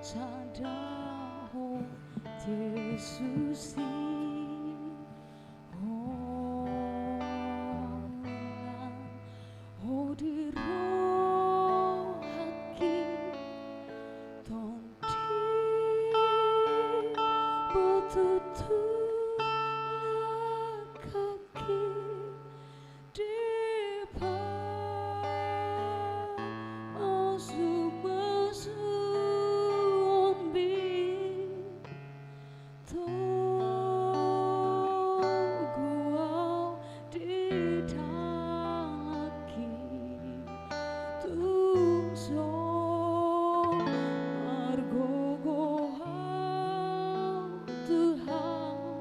Sadaho Yesus Honan Hodiro Haki Tonti Betutu Lakaki Depan Masu Tuhan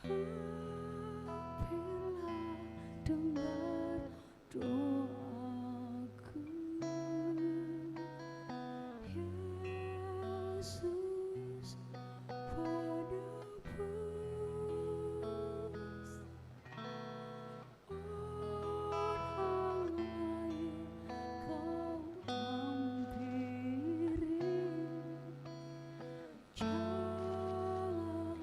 Apabila dengar doaku, Yesus penebus, orang lain kau hampiri, jalan-jalan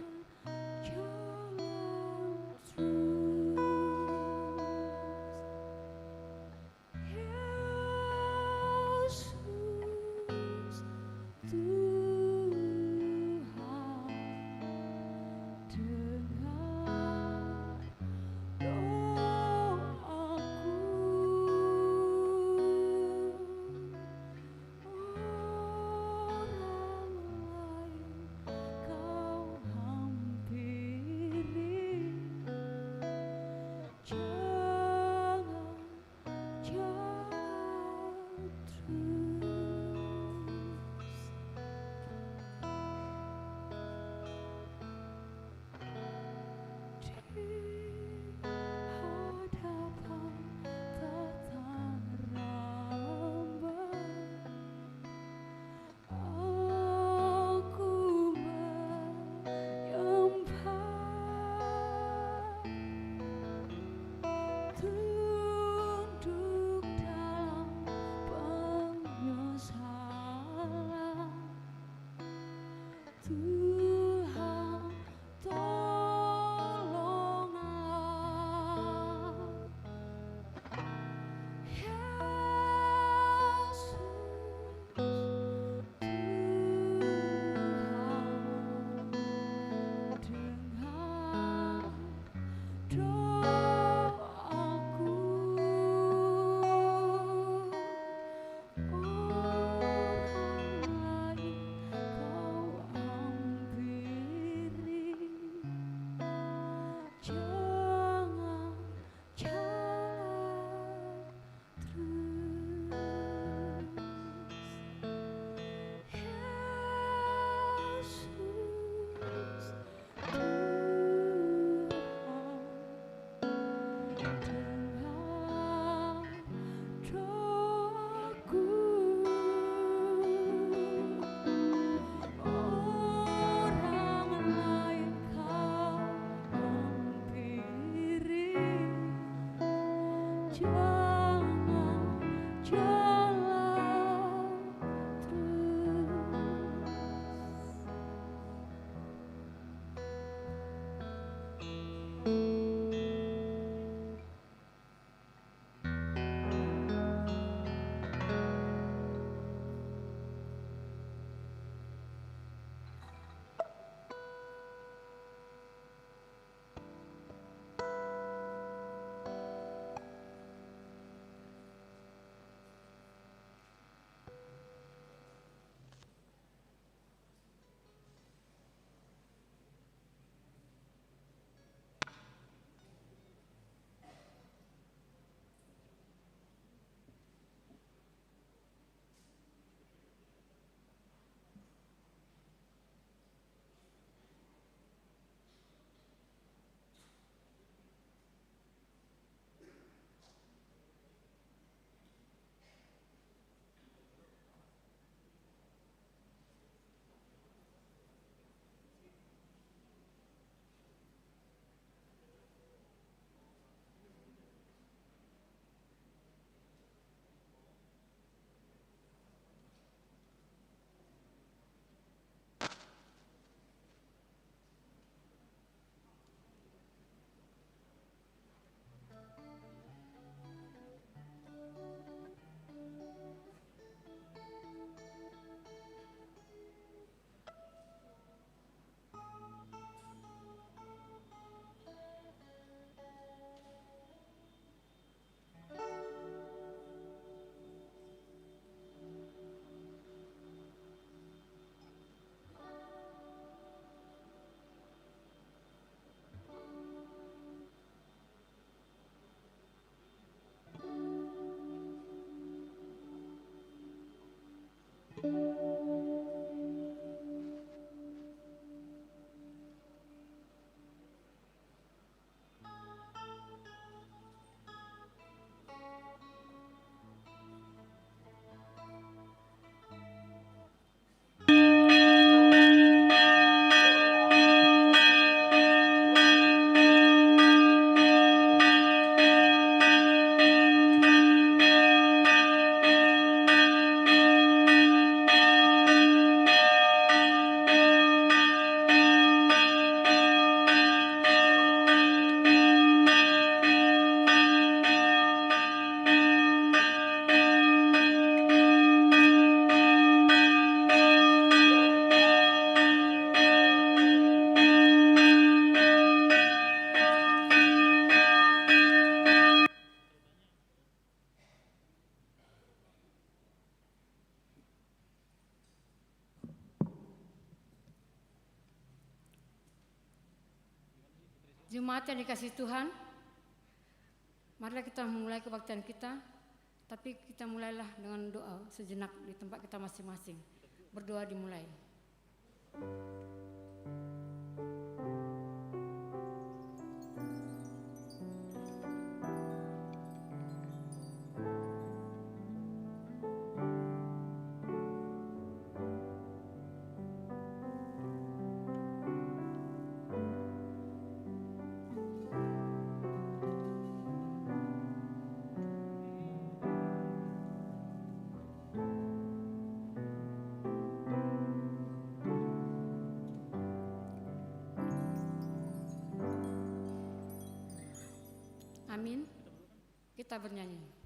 Jemaat yang dikasihi Tuhan, marilah kita memulai kebaktian kita, tapi kita mulailah dengan doa sejenak di tempat kita masing-masing. Berdoa dimulai. Amin. Kita bernyanyi.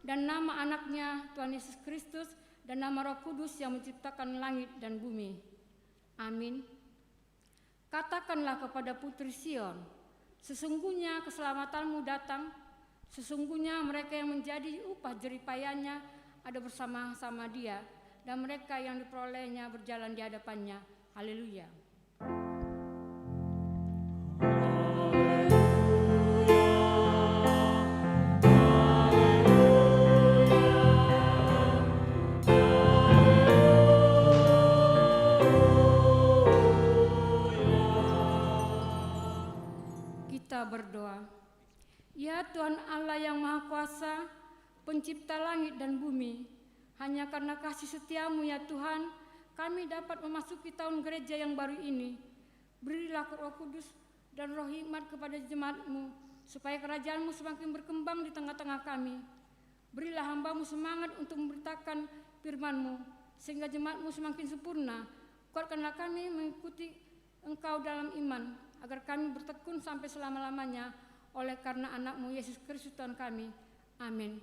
dan nama anaknya Tuhan Yesus Kristus dan nama Roh Kudus yang menciptakan langit dan bumi. Amin. Katakanlah kepada putri Sion, sesungguhnya keselamatanmu datang, Sesungguhnya mereka yang menjadi upah jeripayanya ada bersama-sama Dia, dan mereka yang diperolehnya berjalan di hadapannya. Haleluya. Kita berdoa. Ya Tuhan Allah yang Maha Kuasa, pencipta langit dan bumi, hanya karena kasih setiamu ya Tuhan, kami dapat memasuki tahun gereja yang baru ini. Berilah Roh Kudus dan roh hikmat kepada jemaat-Mu, supaya kerajaan-Mu semakin berkembang di tengah-tengah kami. Berilah hamba-Mu semangat untuk memberitakan firman-Mu, sehingga jemaat-Mu semakin sempurna. Kuatkanlah kami mengikuti Engkau dalam iman, agar kami bertekun sampai selama-lamanya, oleh karena anak-Mu Yesus Kristus Tuhan kami. Amin.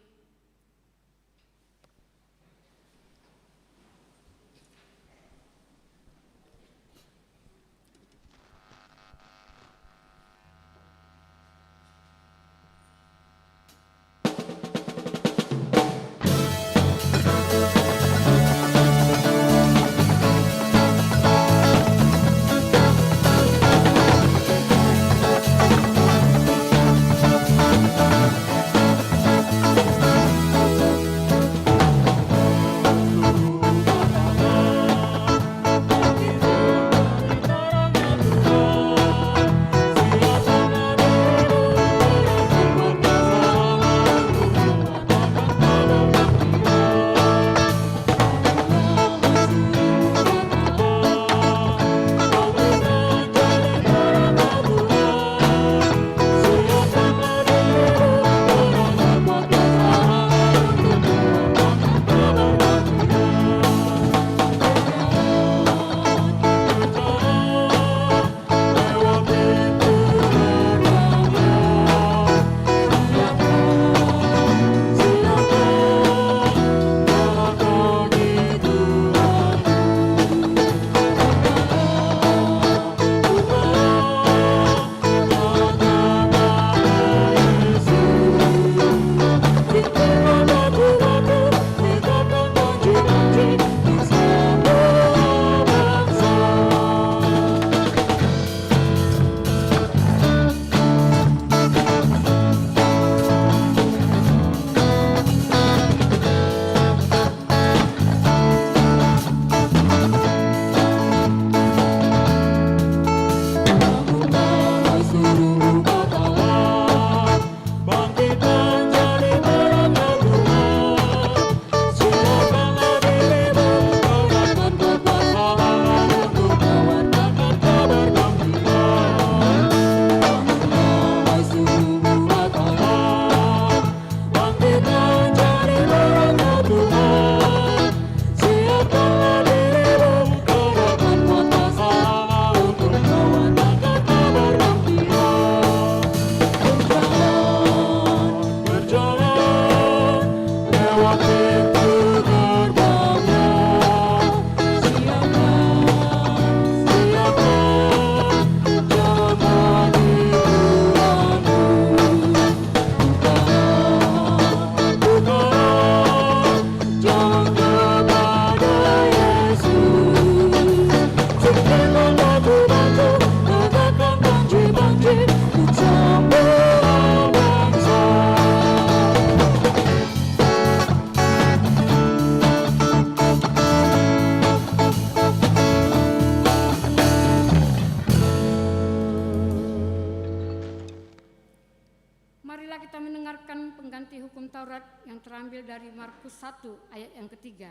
Marilah kita mendengarkan pengganti hukum Taurat yang terambil dari Markus 1 ayat yang ketiga.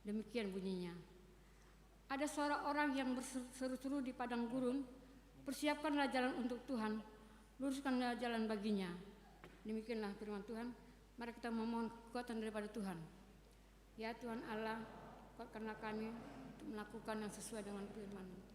Demikian bunyinya. Ada suara orang yang berseru-seru di padang gurun, persiapkanlah jalan untuk Tuhan, luruskanlah jalan baginya. Demikianlah firman Tuhan. Mari kita memohon kekuatan daripada Tuhan. Ya Tuhan Allah, kuatkanlah kami untuk melakukan yang sesuai dengan firman-Mu.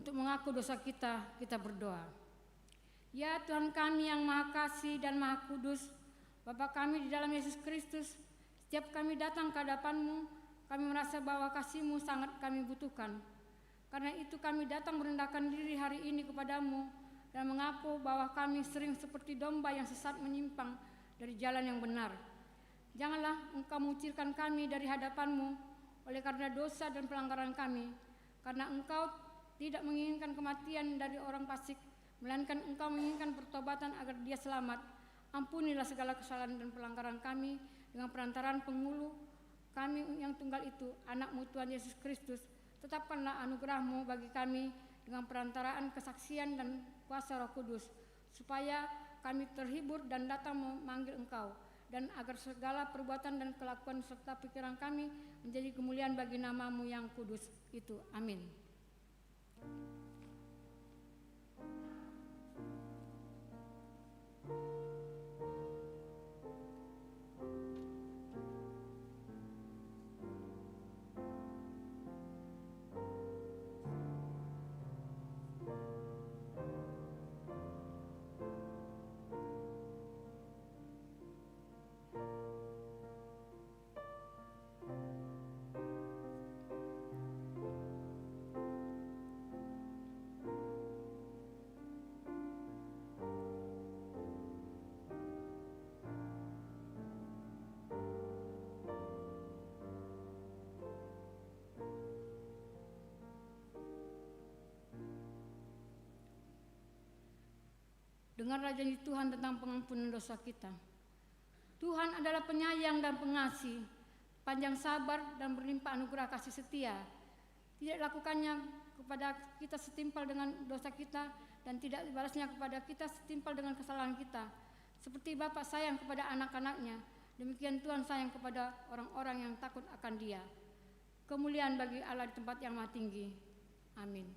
untuk mengaku dosa kita, kita berdoa. Ya Tuhan kami yang Maha Kasih dan Maha Kudus, Bapa kami di dalam Yesus Kristus, setiap kami datang ke hadapan-Mu, kami merasa bahwa kasih-Mu sangat kami butuhkan. Karena itu kami datang merendahkan diri hari ini kepadamu dan mengaku bahwa kami sering seperti domba yang sesat menyimpang dari jalan yang benar. Janganlah Engkau mengucilkan kami dari hadapan-Mu oleh karena dosa dan pelanggaran kami, karena Engkau tidak menginginkan kematian dari orang fasik, melainkan Engkau menginginkan pertobatan agar dia selamat. Ampunilah segala kesalahan dan pelanggaran kami dengan perantaraan pengulu kami yang tunggal itu, anak-Mu Tuhan Yesus Kristus. Tetapkanlah anugerah-Mu bagi kami dengan perantaraan kesaksian dan kuasa Roh Kudus, supaya kami terhibur dan datang memanggil Engkau, dan agar segala perbuatan dan kelakuan serta pikiran kami menjadi kemuliaan bagi nama-Mu yang kudus itu. Amin. Dengarlah janji Tuhan tentang pengampunan dosa kita. Tuhan adalah penyayang dan pengasih, panjang sabar dan berlimpah anugerah kasih setia. Tidak lakukannya kepada kita setimpal dengan dosa kita, dan tidak dibalasnya kepada kita setimpal dengan kesalahan kita. Seperti Bapa sayang kepada anak-anaknya, demikian Tuhan sayang kepada orang-orang yang takut akan Dia. Kemuliaan bagi Allah di tempat yang maha tinggi. Amin.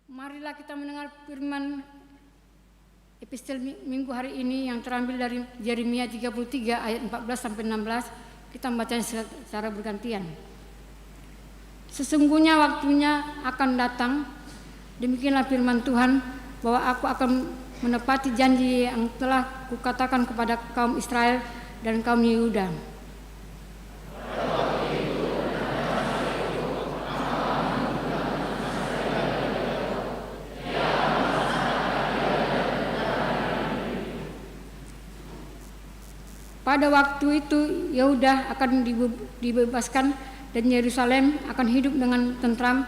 Marilah kita mendengar firman epistel minggu hari ini yang terambil dari Yeremia 33 ayat 14 sampai 16. Kita membacanya secara bergantian. Sesungguhnya waktunya akan datang, demikianlah firman Tuhan, bahwa aku akan menepati janji yang telah kukatakan kepada kaum Israel dan kaum Yehuda. Pada waktu itu Yehuda akan dibebaskan dan Yerusalem akan hidup dengan tentram,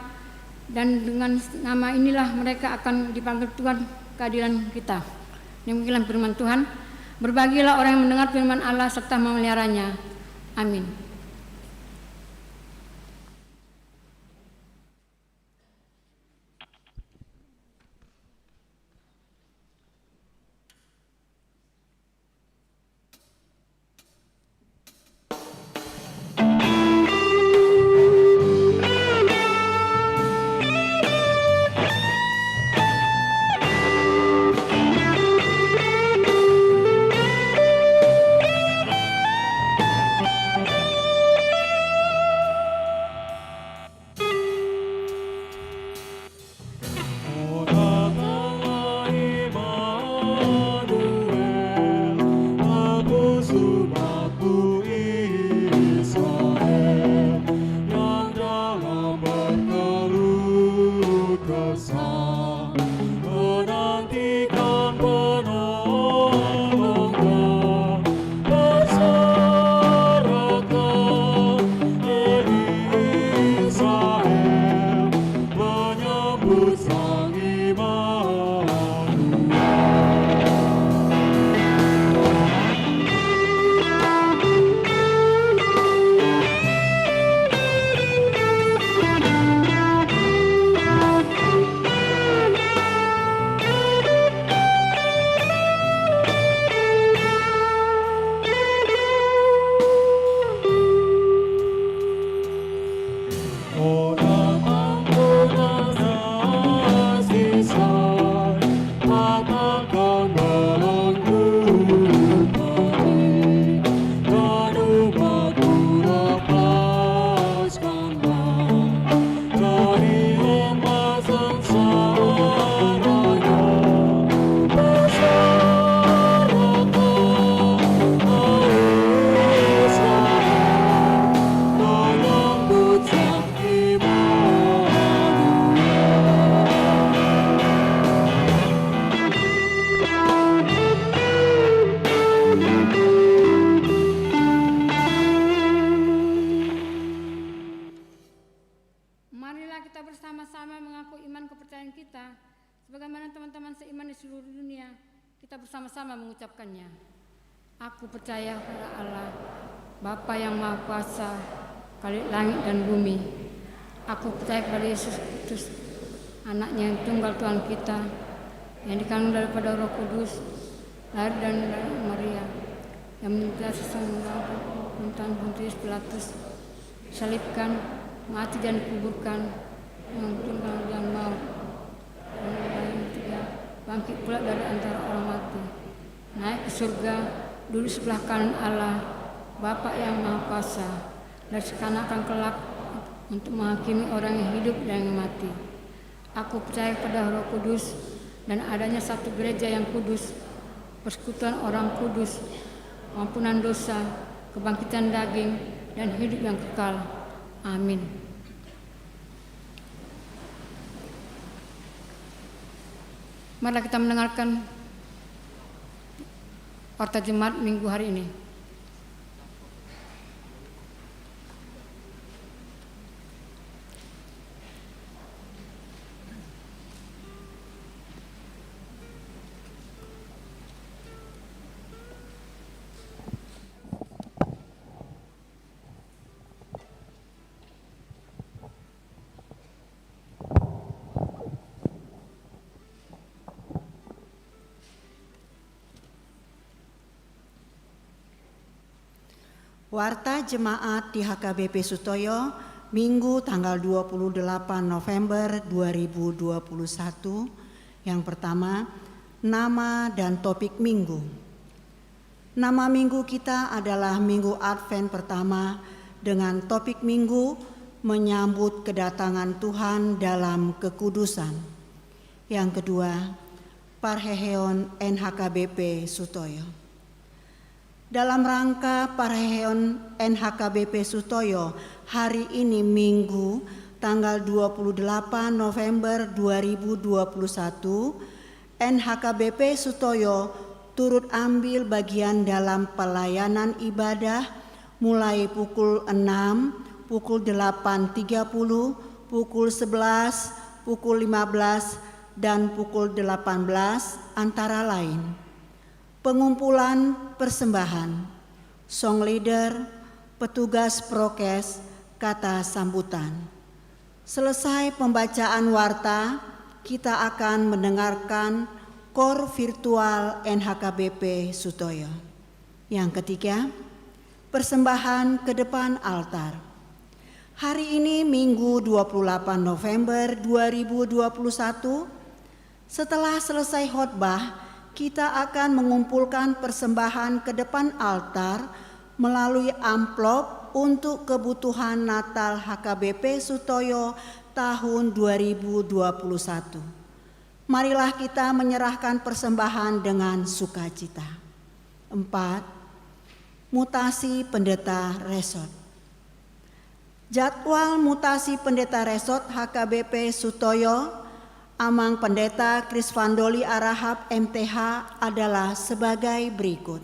dan dengan nama inilah mereka akan dipanggil Tuhan keadilan kita. Demikianlah firman Tuhan. Berbahagialah orang yang mendengar firman Allah serta memeliharanya. Amin. selain kita, sebagaimana teman-teman seiman di seluruh dunia, kita bersama-sama mengucapkannya. Aku percaya kepada Allah, Bapa yang Maha Kuasa, Khalik langit dan bumi. Aku percaya kepada Yesus Kristus, anaknya yang tunggal Tuhan kita, yang dikandung daripada Roh Kudus, lahir dan dari Maria, yang menderita sesungguhnya pemerintahan Pontius Pilatus, salibkan, mati dan dikuburkan, mengumpulkan dan maut, dan hari ketiga bangkit pula dari antara orang mati, naik ke surga, duduk sebelah kanan Allah, Bapa yang Maha Kuasa, dan sekarang akan kelak untuk menghakimi orang yang hidup dan yang mati. Aku percaya pada Roh Kudus dan adanya satu gereja yang kudus, persekutuan orang kudus, ampunan dosa, kebangkitan daging, dan hidup yang kekal. Amin. Marilah kita mendengarkan Warta Jemaat Minggu hari ini. Warta Jemaat di HKBP Sutoyo, Minggu tanggal 28 November 2021. Yang pertama, nama dan topik minggu. Nama minggu kita adalah Minggu Advent pertama dengan topik minggu menyambut kedatangan Tuhan dalam kekudusan. Yang kedua, Parheheon NHKBP Sutoyo. Dalam rangka Parheheon NHKBP Sutoyo hari ini Minggu tanggal 28 November 2021, NHKBP Sutoyo turut ambil bagian dalam pelayanan ibadah mulai pukul 6, pukul 8.30, pukul 11, pukul 15, dan pukul 18 antara lain. Pengumpulan persembahan, song leader, petugas prokes, kata sambutan. Selesai pembacaan warta, kita akan mendengarkan kor virtual NHKBP Sutoyo. Yang ketiga, persembahan ke depan altar. Hari ini Minggu 28 November 2021, setelah selesai khotbah, kita akan mengumpulkan persembahan ke depan altar melalui amplop untuk kebutuhan Natal HKBP Sutoyo tahun 2021. Marilah kita menyerahkan persembahan dengan sukacita. 4. Mutasi pendeta resort. Jadwal mutasi pendeta resort HKBP Sutoyo Amang Pendeta Krisvandoli Arahap MTH adalah sebagai berikut.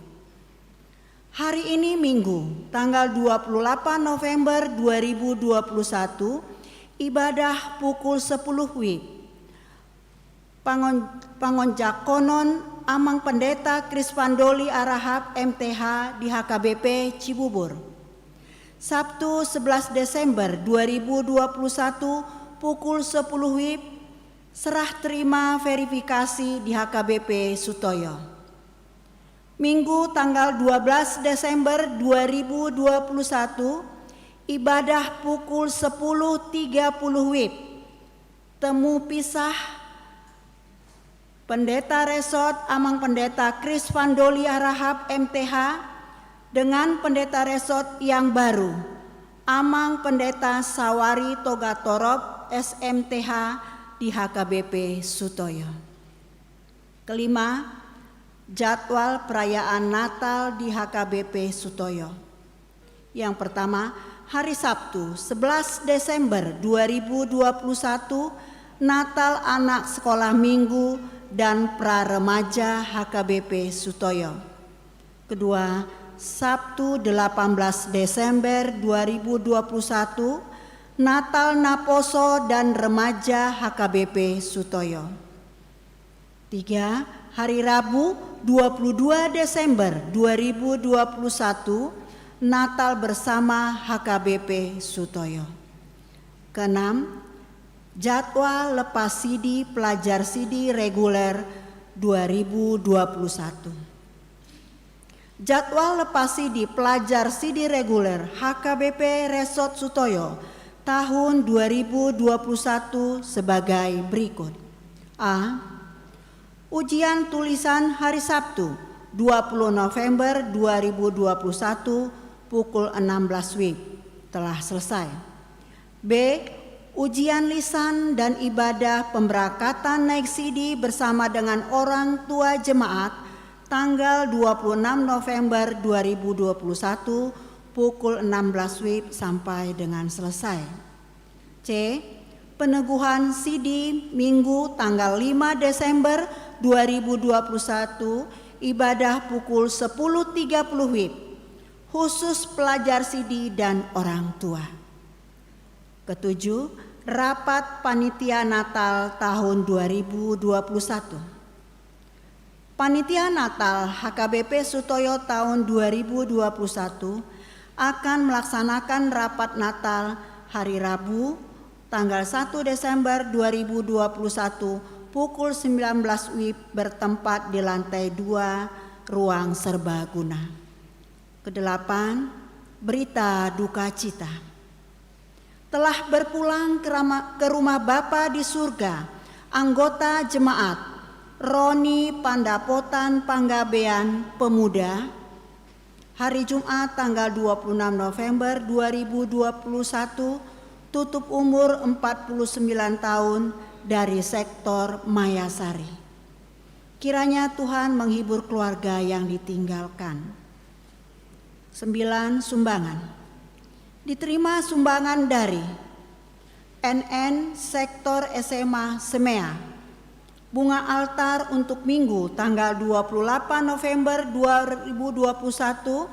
Hari ini Minggu, tanggal 28 November 2021, ibadah pukul 10 WIB. Pangonjakonon Amang Pendeta Krisvandoli Arahap MTH di HKBP Cibubur. Sabtu 11 Desember 2021 pukul 10 WIB. Serah terima verifikasi di HKBP Sutoyo. Minggu tanggal 12 Desember 2021, ibadah pukul 10.30 WIB. Temu pisah Pendeta Resort Amang Pendeta Krisvandoli Arahap MTH dengan Pendeta Resort yang baru, Amang Pendeta Sawari Togatorop SMTH di HKBP Sutoyo. Kelima, jadwal perayaan Natal di HKBP Sutoyo. Yang pertama, hari Sabtu 11 Desember 2021, Natal anak sekolah minggu dan pra-remaja HKBP Sutoyo. Kedua, Sabtu 18 Desember 2021, Natal Naposo dan Remaja HKBP Sutoyo. 3. Hari Rabu 22 Desember 2021, Natal bersama HKBP Sutoyo. Keenam, jadwal lepas sidi pelajar sidi reguler 2021. Jadwal lepas sidi pelajar sidi reguler HKBP Resort Sutoyo tahun 2021 sebagai berikut. A. Ujian tulisan hari Sabtu 20 November 2021 pukul 16 WIB telah selesai. B. Ujian lisan dan ibadah pemberangkatan naik sidi bersama dengan orang tua jemaat tanggal 26 November 2021 pukul 16 WIB sampai dengan selesai. C. Peneguhan sidi Minggu tanggal 5 Desember 2021 ibadah pukul 10.30 WIB khusus pelajar sidi dan orang tua. Ketujuh, rapat panitia Natal tahun 2021. Panitia Natal HKBP Sutoyo tahun 2021 akan melaksanakan rapat Natal hari Rabu tanggal 1 Desember 2021 pukul 19 WIB bertempat di lantai 2 ruang serbaguna. Kedelapan, berita duka cita. Telah berpulang ke rumah Bapa di surga anggota jemaat Roni Pandapotan Panggabean Pemuda hari Jumat tanggal 26 November 2021 tutup umur 49 tahun dari sektor Mayasari. Kiranya Tuhan menghibur keluarga yang ditinggalkan. 9. Sumbangan. Diterima sumbangan dari NN Sektor SMA Semea. Bunga altar untuk Minggu tanggal 28 November 2021,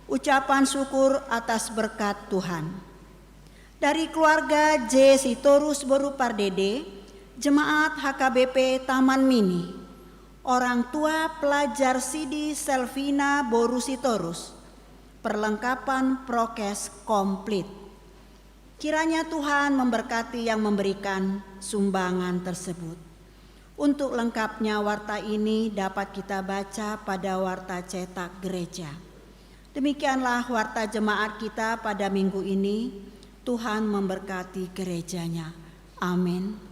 ucapan syukur atas berkat Tuhan. Dari keluarga J. Sitorus Boru Pardede, Jemaat HKBP Taman Mini, orang tua pelajar Sidi Selvina Boru Sitorus, perlengkapan prokes komplit. Kiranya Tuhan memberkati yang memberikan sumbangan tersebut. Untuk lengkapnya warta ini dapat kita baca pada warta cetak gereja. Demikianlah warta jemaat kita pada minggu ini. Tuhan memberkati gerejanya. Amin.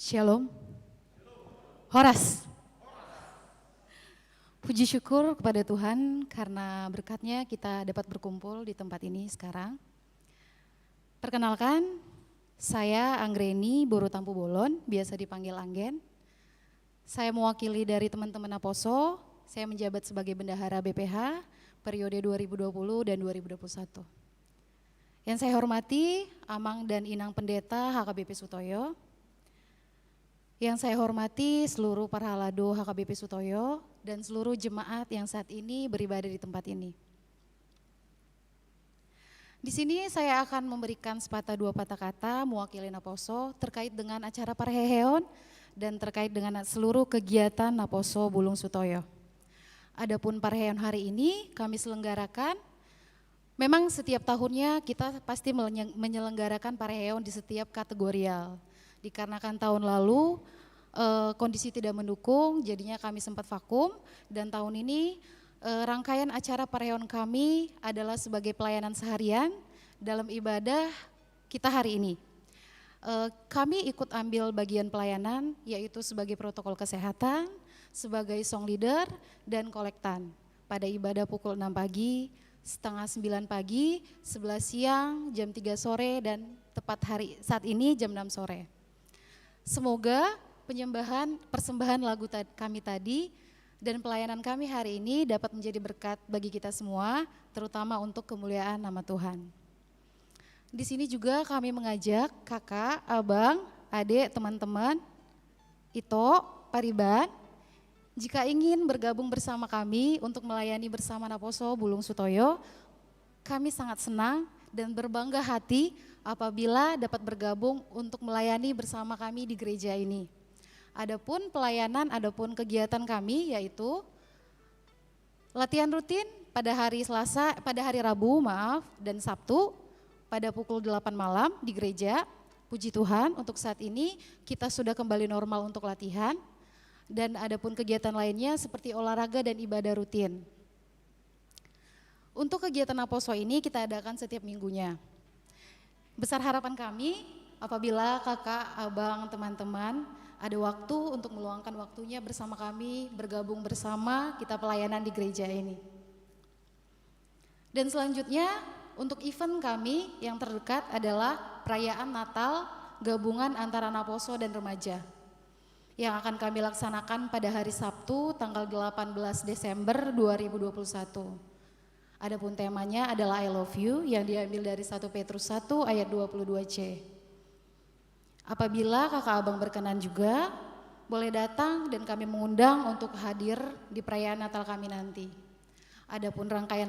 Shalom. Horas. Puji syukur kepada Tuhan karena berkat-Nya kita dapat berkumpul di tempat ini sekarang. Perkenalkan, saya Anggreni Boru Tampu Bolon, biasa dipanggil Anggen. Saya mewakili dari teman-teman Aposo, saya menjabat sebagai bendahara BPH periode 2020 dan 2021. Yang saya hormati Amang dan Inang Pendeta HKBP Sutoyo. Yang saya hormati seluruh Parhalado HKBP Sutoyo dan seluruh jemaat yang saat ini beribadah di tempat ini. Di sini saya akan memberikan sepatah dua patah kata mewakili Naposo terkait dengan acara Parheheon dan terkait dengan seluruh kegiatan Naposo Bulung Sutoyo. Adapun Parheheon hari ini kami selenggarakan, memang setiap tahunnya kita pasti menyelenggarakan Parheheon di setiap kategorial. Dikarenakan tahun lalu kondisi tidak mendukung, jadinya kami sempat vakum dan tahun ini rangkaian acara Parheheon kami adalah sebagai pelayanan seharian dalam ibadah kita hari ini. Kami ikut ambil bagian pelayanan yaitu sebagai protokol kesehatan, sebagai song leader dan kolektan. Pada ibadah pukul 6 pagi, setengah 9 pagi, 11 siang, jam 3 sore dan tepat hari saat ini jam 6 sore. Semoga persembahan lagu kami tadi dan pelayanan kami hari ini dapat menjadi berkat bagi kita semua, terutama untuk kemuliaan nama Tuhan. Di sini juga kami mengajak kakak, abang, adik, teman-teman, Ito, Pariban, jika ingin bergabung bersama kami untuk melayani bersama Naposo Bulung Sutoyo, kami sangat senang dan berbangga hati apabila dapat bergabung untuk melayani bersama kami di gereja ini. Adapun pelayanan, adapun kegiatan kami yaitu latihan rutin pada hari Rabu dan Sabtu pada pukul 8 malam di gereja. Puji Tuhan untuk saat ini kita sudah kembali normal untuk latihan dan adapun kegiatan lainnya seperti olahraga dan ibadah rutin. Untuk kegiatan Aposo ini kita adakan setiap minggunya. Besar harapan kami apabila kakak, abang, teman-teman ada waktu untuk meluangkan waktunya bersama kami, bergabung bersama kita pelayanan di gereja ini. Dan selanjutnya untuk event kami yang terdekat adalah perayaan Natal gabungan antara Naposo dan remaja yang akan kami laksanakan pada hari Sabtu tanggal 18 Desember 2021. Adapun temanya adalah I love you yang diambil dari 1 Petrus 1 ayat 22C. Apabila kakak abang berkenan juga, boleh datang dan kami mengundang untuk hadir di perayaan Natal kami nanti. Adapun rangkaian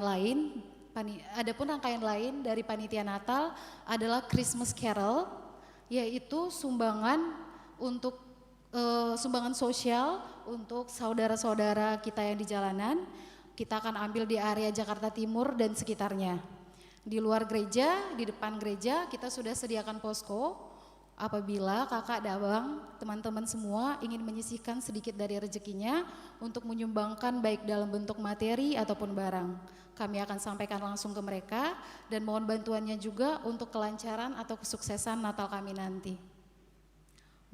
lain dari panitia Natal adalah Christmas Carol, yaitu sumbangan sosial untuk saudara-saudara kita yang di jalanan. Kita akan ambil di area Jakarta Timur dan sekitarnya. Di luar gereja, di depan gereja kita sudah sediakan posko. Apabila kakak dan abang, teman-teman semua ingin menyisihkan sedikit dari rezekinya untuk menyumbangkan baik dalam bentuk materi ataupun barang, kami akan sampaikan langsung ke mereka dan mohon bantuannya juga untuk kelancaran atau kesuksesan Natal kami nanti.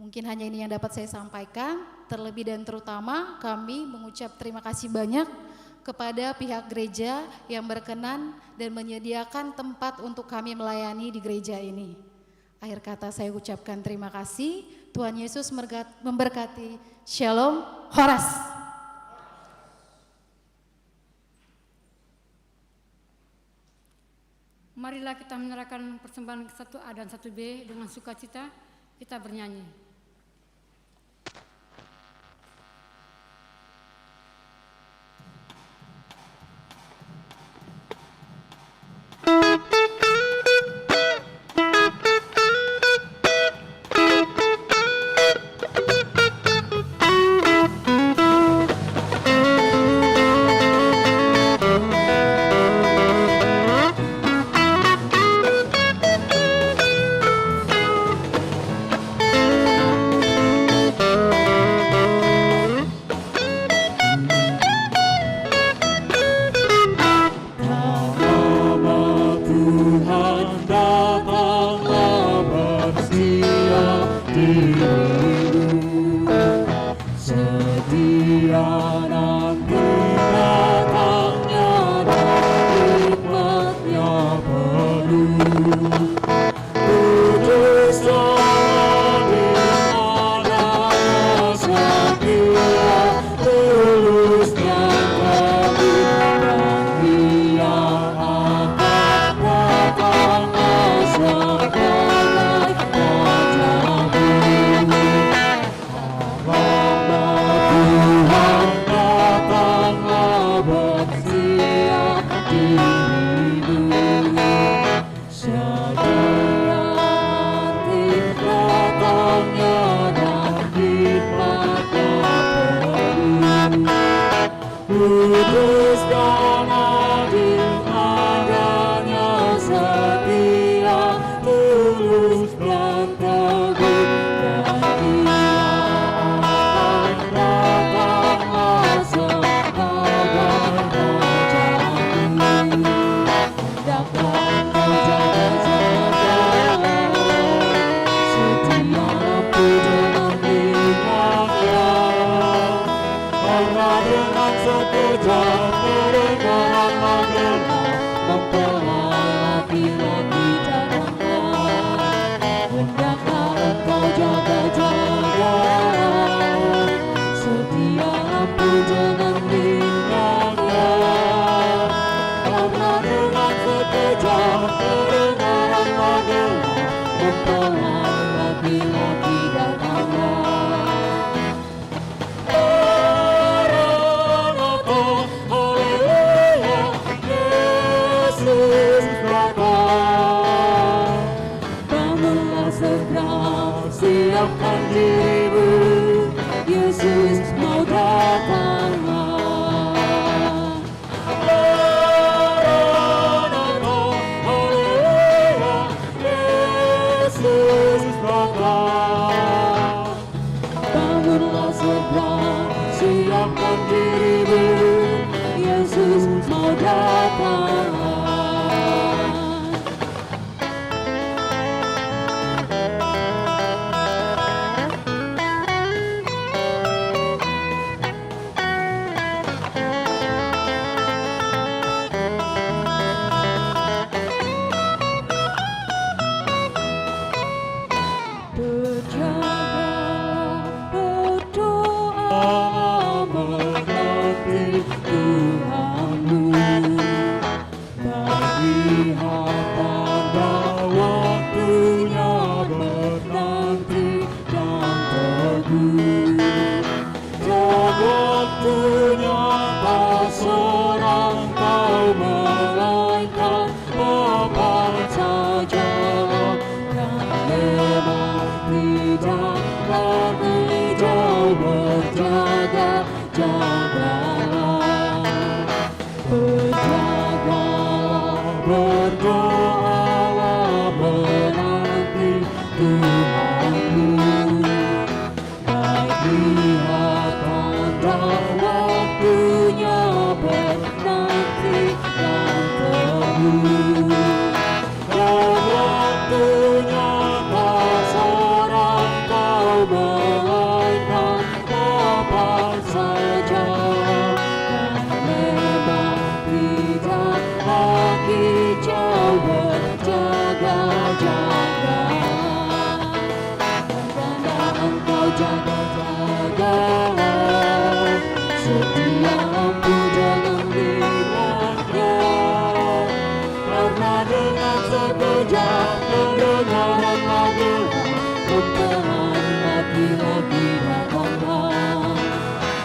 Mungkin hanya ini yang dapat saya sampaikan, terlebih dan terutama kami mengucap terima kasih banyak kepada pihak gereja yang berkenan dan menyediakan tempat untuk kami melayani di gereja ini. Akhir kata saya ucapkan terima kasih, Tuhan Yesus memberkati. Shalom, Horas. Marilah kita menyerahkan persembahan 1A dan 1B dengan sukacita, kita bernyanyi. Ku nanti datangnya dan hikmatnya penuh. Kudus dan adil adanya setia, tulus dan adil, dan Dia akan datang sebagai Raja-Mu. Tuhan datanglah bersiap dirimu, sedia hati datangnya dan hikmatnya penuh. Kudus dan adil adanya setia, tulus dan teguh, dan Dia akan datanglah sebagai Raja-Mu. Hendaklah kau jaga-jaga, setia lampu dengan minyaknya, karena dengan sekejap kedengaran magelang mempelai laki-laki datangnya. Hendaklah engkau jaga-jaga, setia lampu dengan minyaknya, karena dengan sekejap kedengaran magelang mempelai laki-laki datangnya. Maranatha, haleluya, Yesus datang. Bangunlah segera, siapkan dirimu, Yesus mau datang. Maranatha, haleluya, Yesus datang. Bangunlah segera, siapkan dirimu, Yesus mau datang. Berjagalah, berdoa, menanti Tuhanmu. Lihat pada waktunya menanti dan teguh. Dan waktunya tak seorang kau melainkan Bapa saja. Dan memang tidaklah hijau berjaga-jagalah. Berjagalah, berdoalah, menanti Tuhanmu. Baik lihat pada waktunya menanti dan teguh. Dan waktunya tak seorang kau melainkan Bapa saja. Dan memang tidak lagi jauh berjaga-jaga. Tanda engkau jaga-jaga, setia lampu jangan minyaknya, karena dengan sekejap kedengaran magelang mempelai laki-laki datanglah.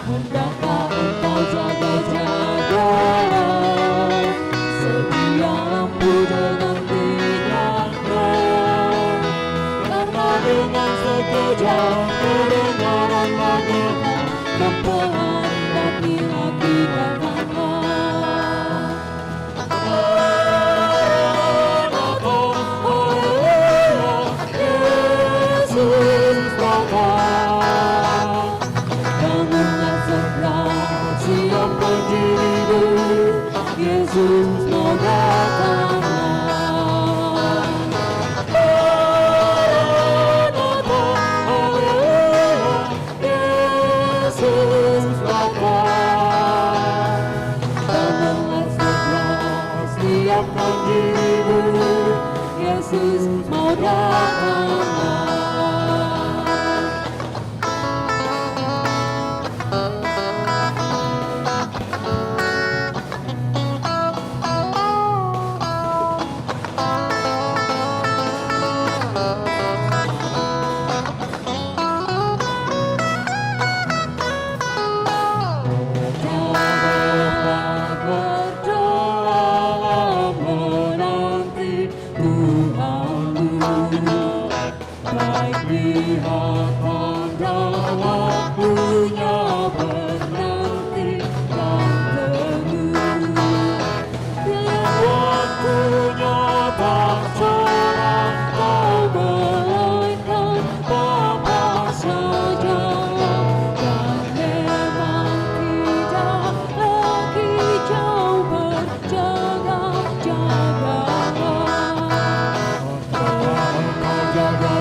Hendaklah engkau jaga-jaga, setia lampu jangan minyaknya, karena dengan sekejap kedengaran magelang mempelai laki-laki datanglah. Maranatha, haleluya, Yesus datang. Bangunlah segera, siapkan dirimu, Yesus mau datang. Maranatha, haleluya, Yesus datang. Yesus mau datang.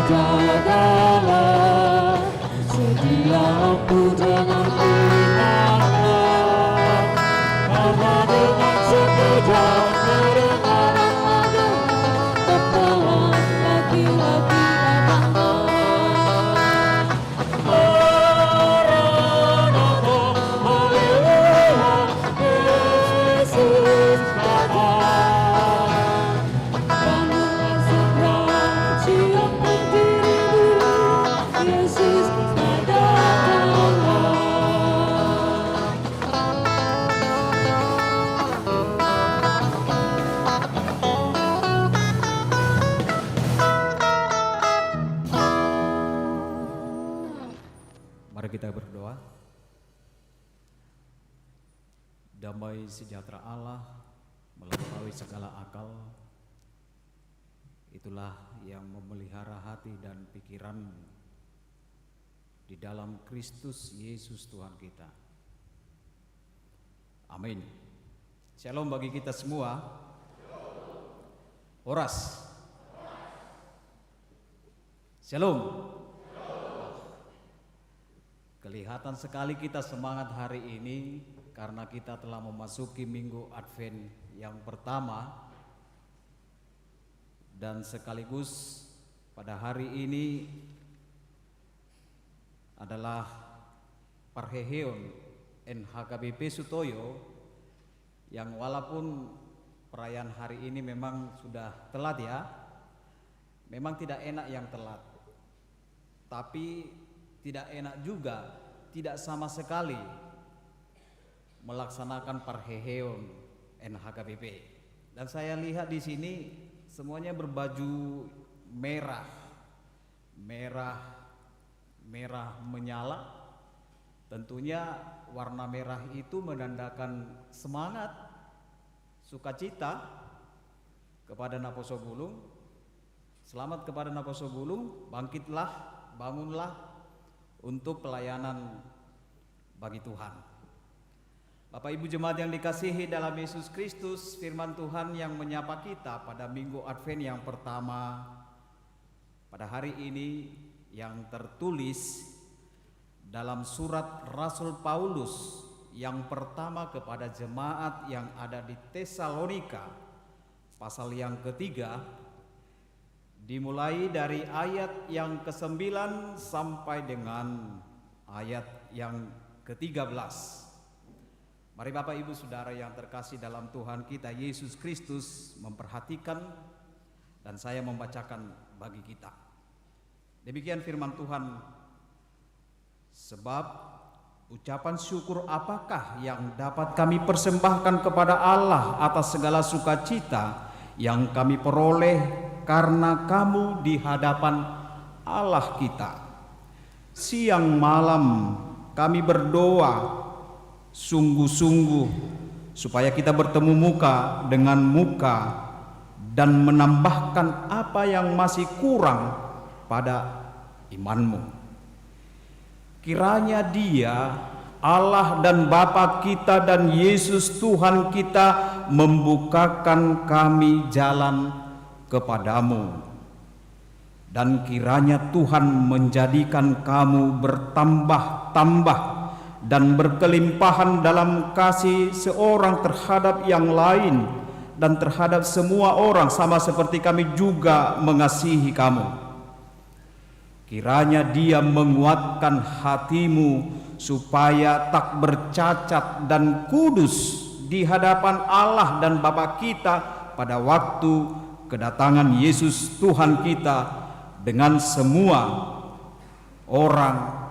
Jagalah, sedia aku jangan tinggalkan, karena dengan sekejap kedengaran ada tepuan laki-laki datang. Maranatha, haleluya, Yesus datang. Bangunlah segera, siapkan dirimu, Yesus datang. Mari kita berdoa. Damai sejahtera Allah melampaui segala akal, itulah yang memelihara hati dan pikiran di dalam Kristus Yesus Tuhan kita. Amin. Shalom bagi kita semua. Horas. Shalom. Kelihatan sekali kita semangat hari ini karena kita telah memasuki minggu Advent yang pertama, dan sekaligus pada hari ini adalah Parheheon NHKBP Sutoyo, yang walaupun perayaan hari ini memang sudah telat ya, memang tidak enak yang telat, tapi tidak enak juga tidak sama sekali melaksanakan Parheheon NHKBP. Dan saya lihat di sini semuanya berbaju merah, merah menyala. Tentunya warna merah itu menandakan semangat, sukacita kepada Naposo Bulung. Selamat kepada Naposo Bulung, bangkitlah, bangunlah untuk pelayanan bagi Tuhan. Bapak Ibu jemaat yang dikasihi dalam Yesus Kristus, firman Tuhan yang menyapa kita pada minggu Advent yang pertama pada hari ini yang tertulis dalam surat Rasul Paulus yang pertama kepada jemaat yang ada di Tesalonika, pasal yang ketiga, dimulai dari ayat yang ke-9 sampai dengan ayat yang ke-13. Mari Bapak Ibu Saudara yang terkasih dalam Tuhan kita Yesus Kristus memperhatikan, dan saya membacakan bagi kita. Demikian firman Tuhan. Sebab ucapan syukur apakah yang dapat kami persembahkan kepada Allah atas segala sukacita yang kami peroleh karena kamu di hadapan Allah kita. Siang malam kami berdoa sungguh-sungguh supaya kita bertemu muka dengan muka dan menambahkan apa yang masih kurang pada imanmu. Kiranya Dia, Allah dan Bapa kita dan Yesus Tuhan kita membukakan kami jalan kepadamu, dan kiranya Tuhan menjadikan kamu bertambah-tambah dan berkelimpahan dalam kasih seorang terhadap yang lain dan terhadap semua orang sama seperti kami juga mengasihi kamu. Kiranya Dia menguatkan hatimu supaya tak bercacat dan kudus di hadapan Allah dan Bapa kita pada waktu kedatangan Yesus Tuhan kita dengan semua orang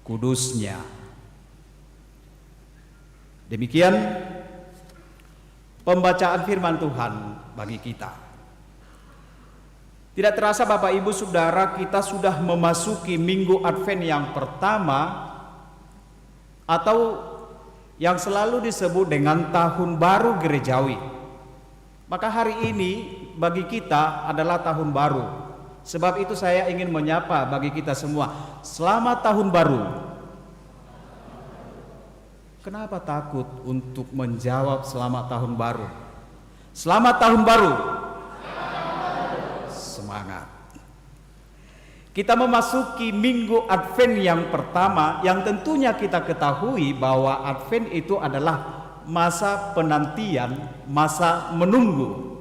kudusnya. Demikian pembacaan firman Tuhan bagi kita. Tidak terasa Bapak Ibu Saudara, kita sudah memasuki minggu Advent yang pertama, atau yang selalu disebut dengan tahun baru gerejawi. Maka hari ini bagi kita adalah tahun baru. Sebab itu saya ingin menyapa bagi kita semua, selamat tahun baru. Kenapa takut untuk menjawab selamat tahun baru? Selamat tahun baru. Semangat. Kita memasuki minggu Advent yang pertama, yang tentunya kita ketahui bahwa Advent itu adalah masa penantian, masa menunggu.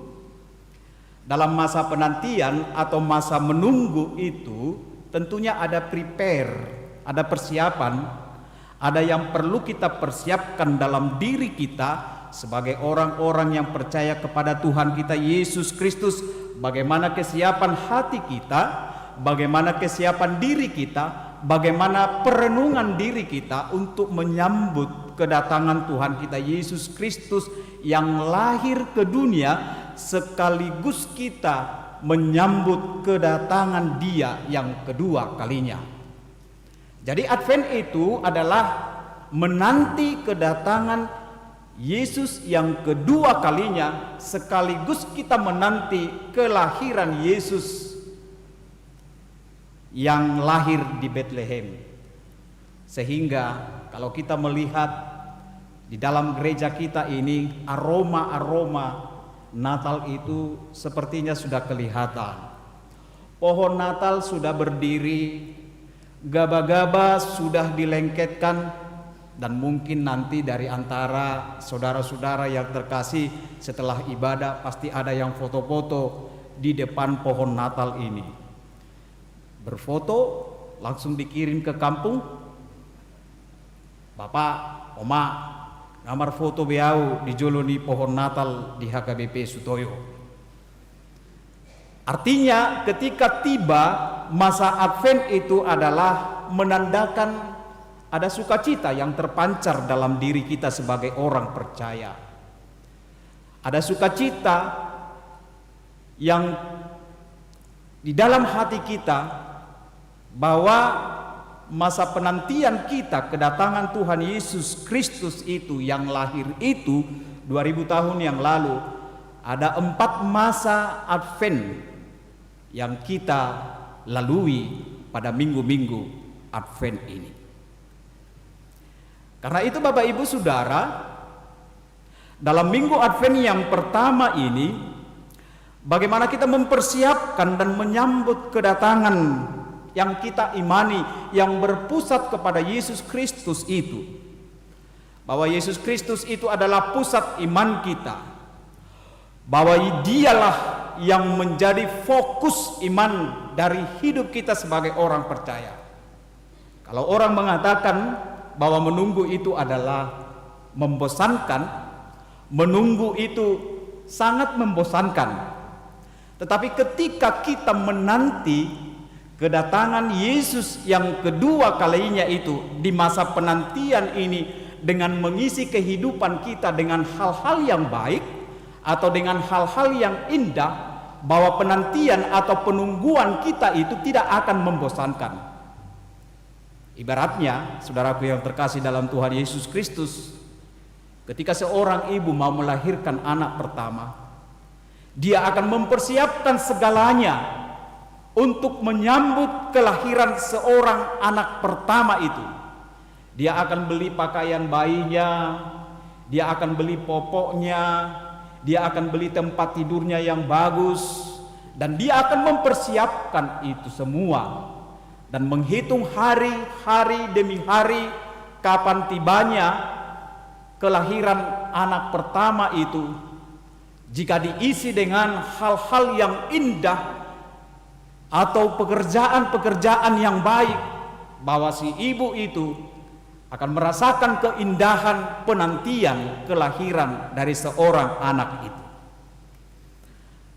Dalam masa penantian atau masa menunggu itu tentunya ada prepare, ada persiapan, ada yang perlu kita persiapkan dalam diri kita sebagai orang-orang yang percaya kepada Tuhan kita Yesus Kristus. Bagaimana kesiapan hati kita, bagaimana kesiapan diri kita, bagaimana perenungan diri kita untuk menyambut kedatangan Tuhan kita Yesus Kristus yang lahir ke dunia, sekaligus kita menyambut kedatangan Dia yang kedua kalinya. Jadi Advent itu adalah menanti kedatangan Yesus yang kedua kalinya, sekaligus kita menanti kelahiran Yesus yang lahir di Bethlehem. Sehingga kalau kita melihat di dalam gereja kita ini, aroma-aroma Natal itu sepertinya sudah kelihatan. Pohon Natal sudah berdiri, gaba-gaba sudah dilengketkan, dan mungkin nanti dari antara saudara-saudara yang terkasih setelah ibadah pasti ada yang foto-foto di depan pohon Natal ini. Berfoto langsung dikirim ke kampung. Bapak, Oma, gambar foto biau dijoloni pohon Natal di HKBP Sutoyo. Artinya ketika tiba masa Advent itu adalah menandakan ada sukacita yang terpancar dalam diri kita sebagai orang percaya. Ada sukacita yang di dalam hati kita bahwa masa penantian kita kedatangan Tuhan Yesus Kristus itu yang lahir itu 2000 tahun yang lalu, ada 4 masa Advent yang kita lalui pada minggu-minggu Advent ini. Karena itu Bapak Ibu Saudara, dalam minggu Advent yang pertama ini, bagaimana kita mempersiapkan dan menyambut kedatangan yang kita imani, yang berpusat kepada Yesus Kristus itu. Bahwa Yesus Kristus itu adalah pusat iman kita. Bahwa Dialah yang menjadi fokus iman dari hidup kita sebagai orang percaya. Kalau orang mengatakan bahwa menunggu itu adalah membosankan, menunggu itu sangat membosankan. Tetapi ketika kita menanti kedatangan Yesus yang kedua kalinya itu di masa penantian ini dengan mengisi kehidupan kita dengan hal-hal yang baik atau dengan hal-hal yang indah, bahwa penantian atau penungguan kita itu tidak akan membosankan. Ibaratnya, saudaraku yang terkasih dalam Tuhan Yesus Kristus, ketika seorang ibu mau melahirkan anak pertama, dia akan mempersiapkan segalanya untuk menyambut kelahiran seorang anak pertama itu. Dia akan beli pakaian bayinya, dia akan beli popoknya, dia akan beli tempat tidurnya yang bagus, dan dia akan mempersiapkan itu semua dan menghitung hari demi hari kapan tibanya kelahiran anak pertama itu, jika diisi dengan hal-hal yang indah atau pekerjaan-pekerjaan yang baik, bahwa si ibu itu akan merasakan keindahan penantian kelahiran dari seorang anak itu.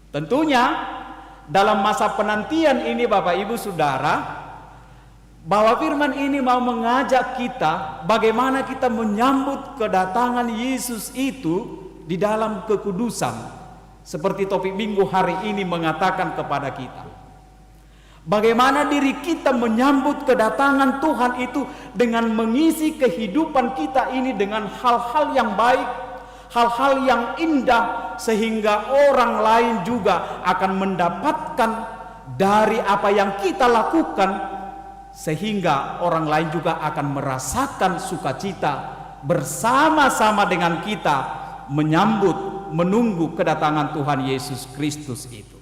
Tentunya dalam masa penantian ini Bapak Ibu Saudara, bahwa firman ini mau mengajak kita bagaimana kita menyambut kedatangan Yesus itu di dalam kekudusan, seperti topik minggu hari ini mengatakan kepada kita. Bagaimana diri kita menyambut kedatangan Tuhan itu dengan mengisi kehidupan kita ini dengan hal-hal yang baik, hal-hal yang indah, sehingga orang lain juga akan mendapatkan dari apa yang kita lakukan, sehingga orang lain juga akan merasakan sukacita bersama-sama dengan kita menyambut, menunggu kedatangan Tuhan Yesus Kristus itu.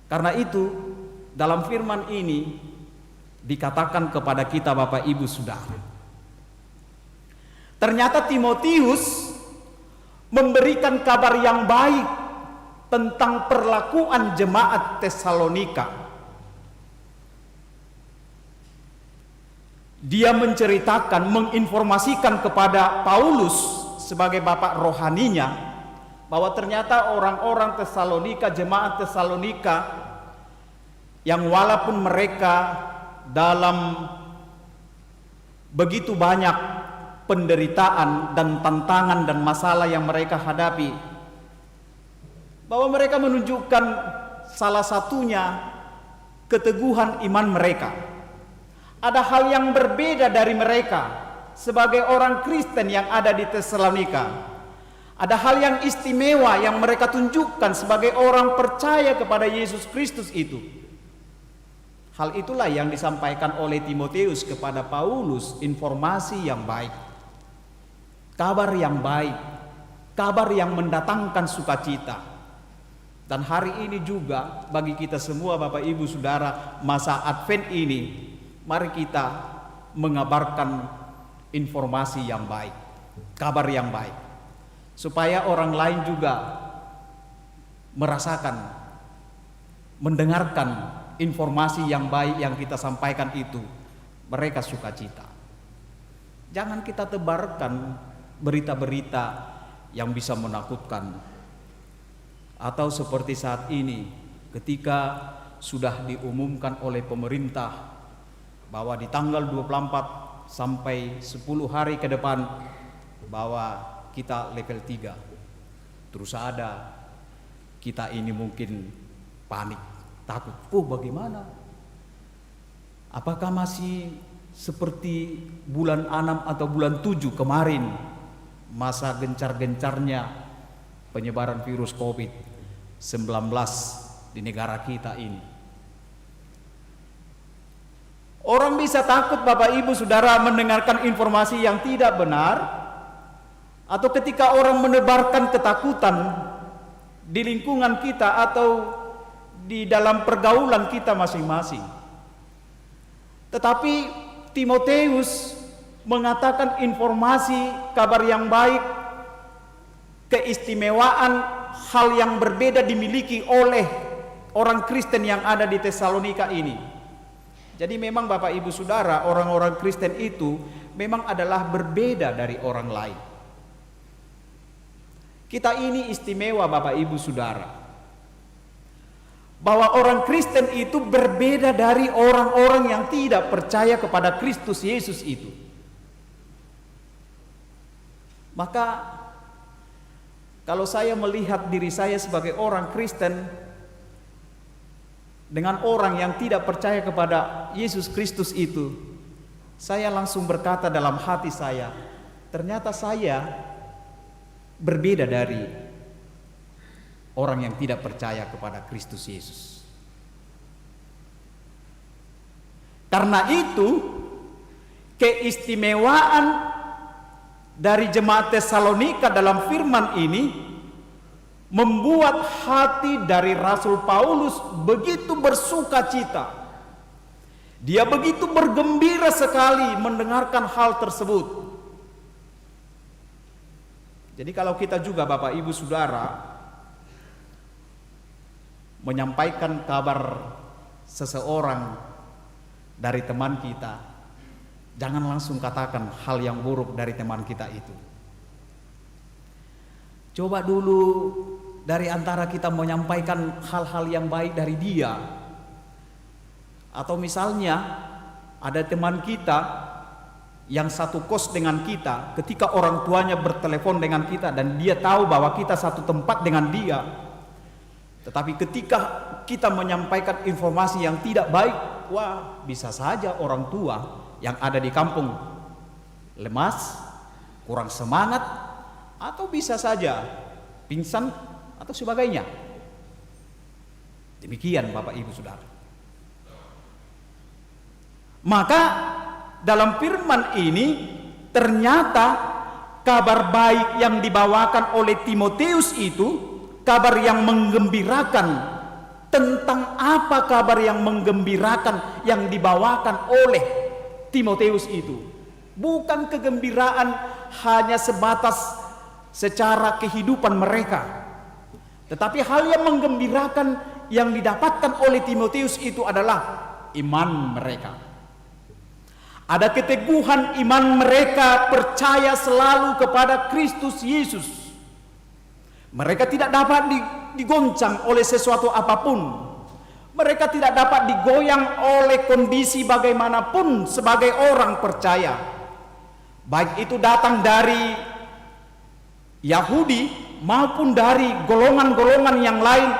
Karena itu dalam firman ini dikatakan kepada kita Bapak Ibu Saudara, ternyata Timotius memberikan kabar yang baik tentang perlakuan jemaat Tesalonika. Dia menceritakan, menginformasikan kepada Paulus sebagai bapak rohaninya, bahwa ternyata orang-orang Tesalonika, jemaat Tesalonika, yang walaupun mereka dalam begitu banyak penderitaan dan tantangan dan masalah yang mereka hadapi, bahwa mereka menunjukkan salah satunya keteguhan iman mereka. Ada hal yang berbeda dari mereka sebagai orang Kristen yang ada di Tesalonika. Ada hal yang istimewa yang mereka tunjukkan sebagai orang percaya kepada Yesus Kristus itu. Hal itulah yang disampaikan oleh Timotius kepada Paulus, informasi yang baik, kabar yang baik, kabar yang mendatangkan sukacita. Dan hari ini juga bagi kita semua Bapak Ibu Saudara, masa Advent ini, mari kita mengabarkan informasi yang baik, kabar yang baik, supaya orang lain juga merasakan, mendengarkan informasi yang baik yang kita sampaikan itu, mereka sukacita. Jangan kita tebarkan berita-berita yang bisa menakutkan, atau seperti saat ini ketika sudah diumumkan oleh pemerintah bahwa di tanggal 24 sampai 10 hari ke depan bahwa kita level 3. Terus ada kita ini mungkin panik, takut, bagaimana? Apakah masih seperti bulan 6 atau bulan 7 kemarin, masa gencar-gencarnya penyebaran virus COVID-19 di negara kita ini? Orang bisa takut Bapak Ibu Saudara mendengarkan informasi yang tidak benar, atau ketika orang menebarkan ketakutan di lingkungan kita atau di dalam pergaulan kita masing-masing. Tetapi Timotius mengatakan informasi, kabar yang baik, keistimewaan, hal yang berbeda dimiliki oleh orang Kristen yang ada di Tesalonika ini. Jadi memang Bapak Ibu Saudara, orang-orang Kristen itu memang adalah berbeda dari orang lain. Kita ini istimewa Bapak Ibu Saudara, bahwa orang Kristen itu berbeda dari orang-orang yang tidak percaya kepada Kristus Yesus itu. Maka kalau saya melihat diri saya sebagai orang Kristen dengan orang yang tidak percaya kepada Yesus Kristus itu, saya langsung berkata dalam hati saya, ternyata saya berbeda dari orang yang tidak percaya kepada Kristus Yesus. Karena itu, keistimewaan dari jemaat Tesalonika dalam firman ini membuat hati dari Rasul Paulus begitu bersukacita. Dia begitu bergembira sekali mendengarkan hal tersebut. Jadi kalau kita juga Bapak Ibu Saudara menyampaikan kabar seseorang dari teman kita, jangan langsung katakan hal yang buruk dari teman kita itu. Coba dulu dari antara kita menyampaikan hal-hal yang baik dari dia. Atau misalnya ada teman kita yang satu kos dengan kita, ketika orang tuanya bertelepon dengan kita dan dia tahu bahwa kita satu tempat dengan dia, tetapi ketika kita menyampaikan informasi yang tidak baik, wah, bisa saja orang tua yang ada di kampung lemas, kurang semangat, atau bisa saja pingsan atau sebagainya. Demikian Bapak Ibu Saudara. Maka dalam firman ini ternyata kabar baik yang dibawakan oleh Timotius itu kabar yang menggembirakan. Tentang apa kabar yang menggembirakan yang dibawakan oleh Timotius itu? Bukan kegembiraan hanya sebatas secara kehidupan mereka, tetapi hal yang menggembirakan yang didapatkan oleh Timotius itu adalah iman mereka. Ada keteguhan iman mereka, percaya selalu kepada Kristus Yesus. Mereka tidak dapat digoncang oleh sesuatu apapun. Mereka tidak dapat digoyang oleh kondisi bagaimanapun sebagai orang percaya. Baik itu datang dari Yahudi maupun dari golongan-golongan yang lain,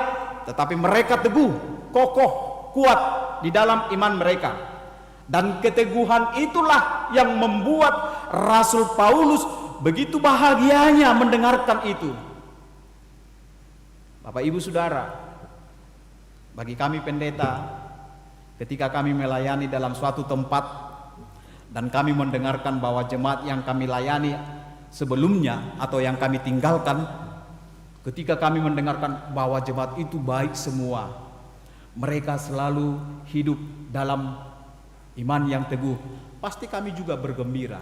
tetapi mereka teguh, kokoh, kuat di dalam iman mereka. Dan keteguhan itulah yang membuat Rasul Paulus begitu bahagianya mendengarkan itu. Bapak Ibu Saudara, bagi kami pendeta, ketika kami melayani dalam suatu tempat dan kami mendengarkan bahwa jemaat yang kami layani sebelumnya atau yang kami tinggalkan, ketika kami mendengarkan bahwa jemaat itu baik semua, mereka selalu hidup dalam iman yang teguh, pasti kami juga bergembira.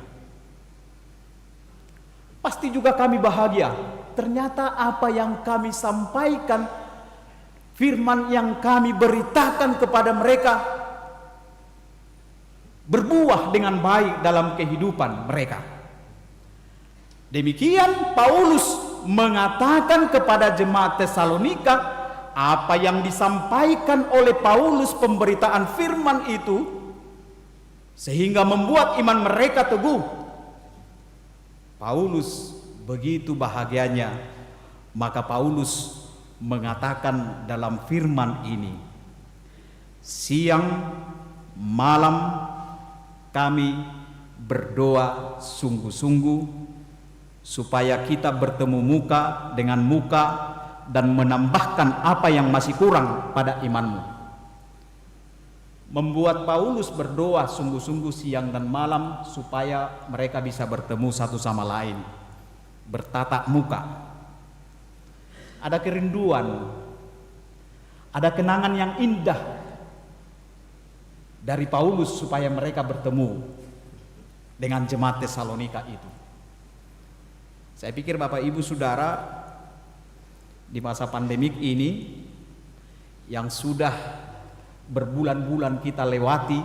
Pasti juga kami bahagia. Ternyata apa yang kami sampaikan, firman yang kami beritakan kepada mereka berbuah dengan baik dalam kehidupan mereka. Demikian Paulus mengatakan kepada jemaat Tesalonika, apa yang disampaikan oleh Paulus pemberitaan firman itu sehingga membuat iman mereka teguh. Paulus begitu bahagianya, maka Paulus mengatakan dalam firman ini, siang malam kami berdoa sungguh-sungguh supaya kita bertemu muka dengan muka dan menambahkan apa yang masih kurang pada imanmu. Membuat Paulus berdoa sungguh-sungguh siang dan malam supaya mereka bisa bertemu satu sama lain, bertatap muka. Ada kerinduan, ada kenangan yang indah dari Paulus supaya mereka bertemu dengan jemaat Tesalonika itu. Saya pikir Bapak Ibu Saudara, di masa pandemik ini yang sudah berbulan-bulan kita lewati,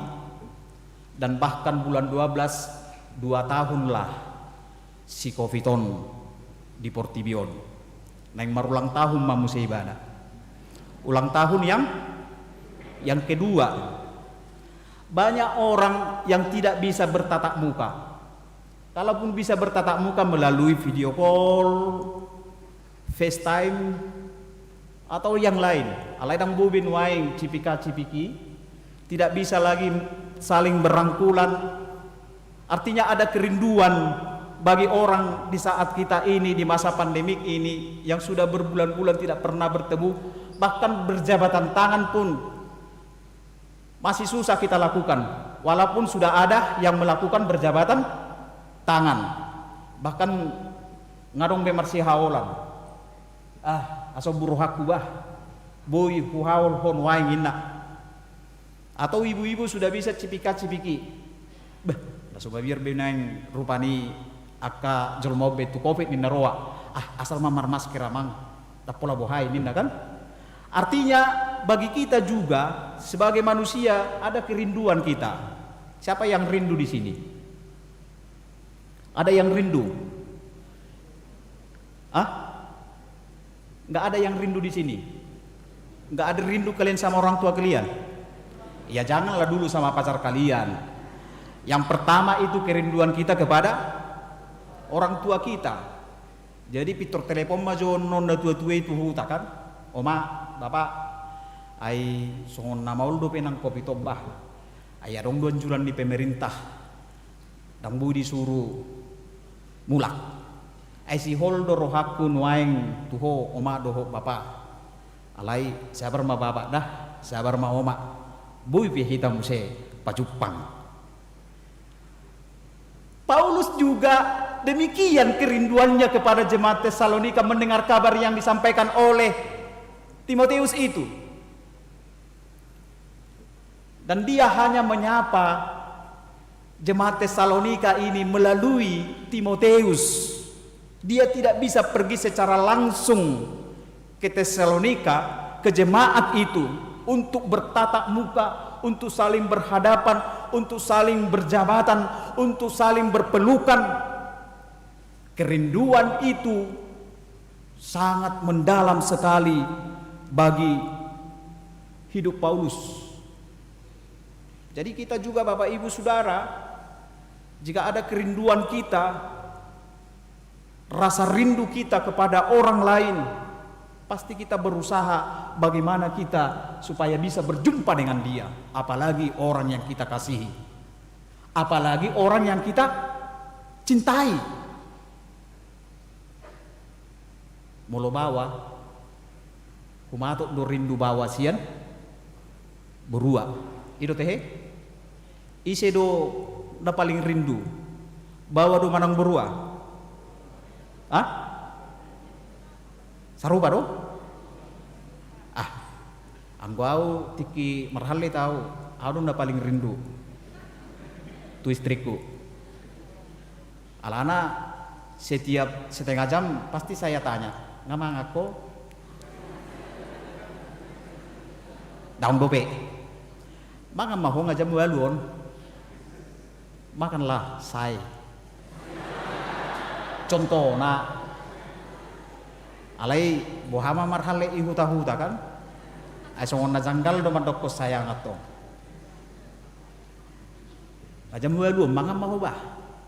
dan bahkan bulan 12 2 tahunlah si Covidon di Portibion neng marulang tahun mamuseibana, ulang tahun yang kedua. Banyak orang yang tidak bisa bertatap muka, kalaupun bisa bertatap muka melalui video call, FaceTime atau yang lain, alaidang bubin waing cipika-cipiki, tidak bisa lagi saling berangkulan. Artinya ada kerinduan bagi orang di saat kita ini, di masa pandemik ini, yang sudah berbulan-bulan tidak pernah bertemu, bahkan berjabatan tangan pun masih susah kita lakukan, walaupun sudah ada yang melakukan berjabatan tangan. Bahkan ngarong bemarsi haolan, aso buruhaku bah boy huhaul hon waing inna, atau ibu-ibu sudah bisa cipika-cipiki bah, naso babir benang rupani aka jolmo betu covid ni naroa asal mamar masker amang tapola bohai ninda kan. Artinya bagi kita juga sebagai manusia ada kerinduan kita. Siapa yang rindu di sini? Ada yang rindu? Nggak ada yang rindu di sini? Nggak ada rindu kalian sama orang tua kalian? Ya janganlah dulu sama pacar kalian. Yang pertama itu kerinduan kita kepada orang tua kita. Jadi pitor telepon majo nonda tua-tua itu huta kan? Oma, bapak, ai songon nama uldo penang kopi tobah. Ai adong don juran di pemerintah. Dang budi suruh mulak. Ai si holdo rohaku nuaing tuho oma doho bapak. Alai sabar ma bapak dah, sabar ma oma. Bui pi hitam se pacupang. Paulus juga demikian kerinduannya kepada jemaat Tesalonika mendengar kabar yang disampaikan oleh Timotius itu. Dan dia hanya menyapa jemaat Tesalonika ini melalui Timotius. Dia tidak bisa pergi secara langsung ke Tesalonika, ke jemaat itu untuk bertatap muka, untuk saling berhadapan, untuk saling berjabatan, untuk saling berpelukan. Kerinduan itu sangat mendalam sekali bagi hidup Paulus. Jadi kita juga Bapak Ibu Saudara, jika ada kerinduan kita, rasa rindu kita kepada orang lain, pasti kita berusaha bagaimana kita supaya bisa berjumpa dengan dia. Apalagi orang yang kita kasihi, apalagi orang yang kita cintai. Molo bawa kumatuk do rindu bawa sian berua itu teh ise do da paling rindu bawa do manang berua sarupa do anggau tiki marhale tahu adu da paling rindu tu istriku alana setiap setengah jam pasti saya tanya ngamang aku daun dope makan mahu ngajam walun makanlah saya contoh na alai bohama marhale ihuta-huta kan ay songon na janggal do mandok sayang ato ngajam walun makan mahu bah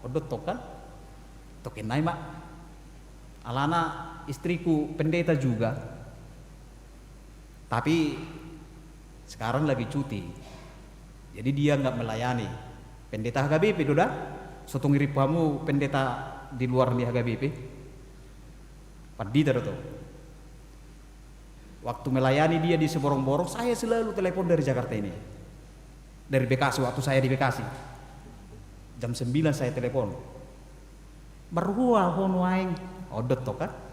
odot to kan tokin nai mak alana istriku pendeta juga, tapi sekarang lagi cuti, jadi dia nggak melayani. Pendeta HKBP doda, sotong irip kamu pendeta di luar di HKBP, padita tuh. Waktu melayani dia di Seborong-borong, saya selalu telepon dari Jakarta ini, dari Bekasi. Waktu saya di Bekasi, jam 9 saya telepon. Berhua honuaing, odot toh kan?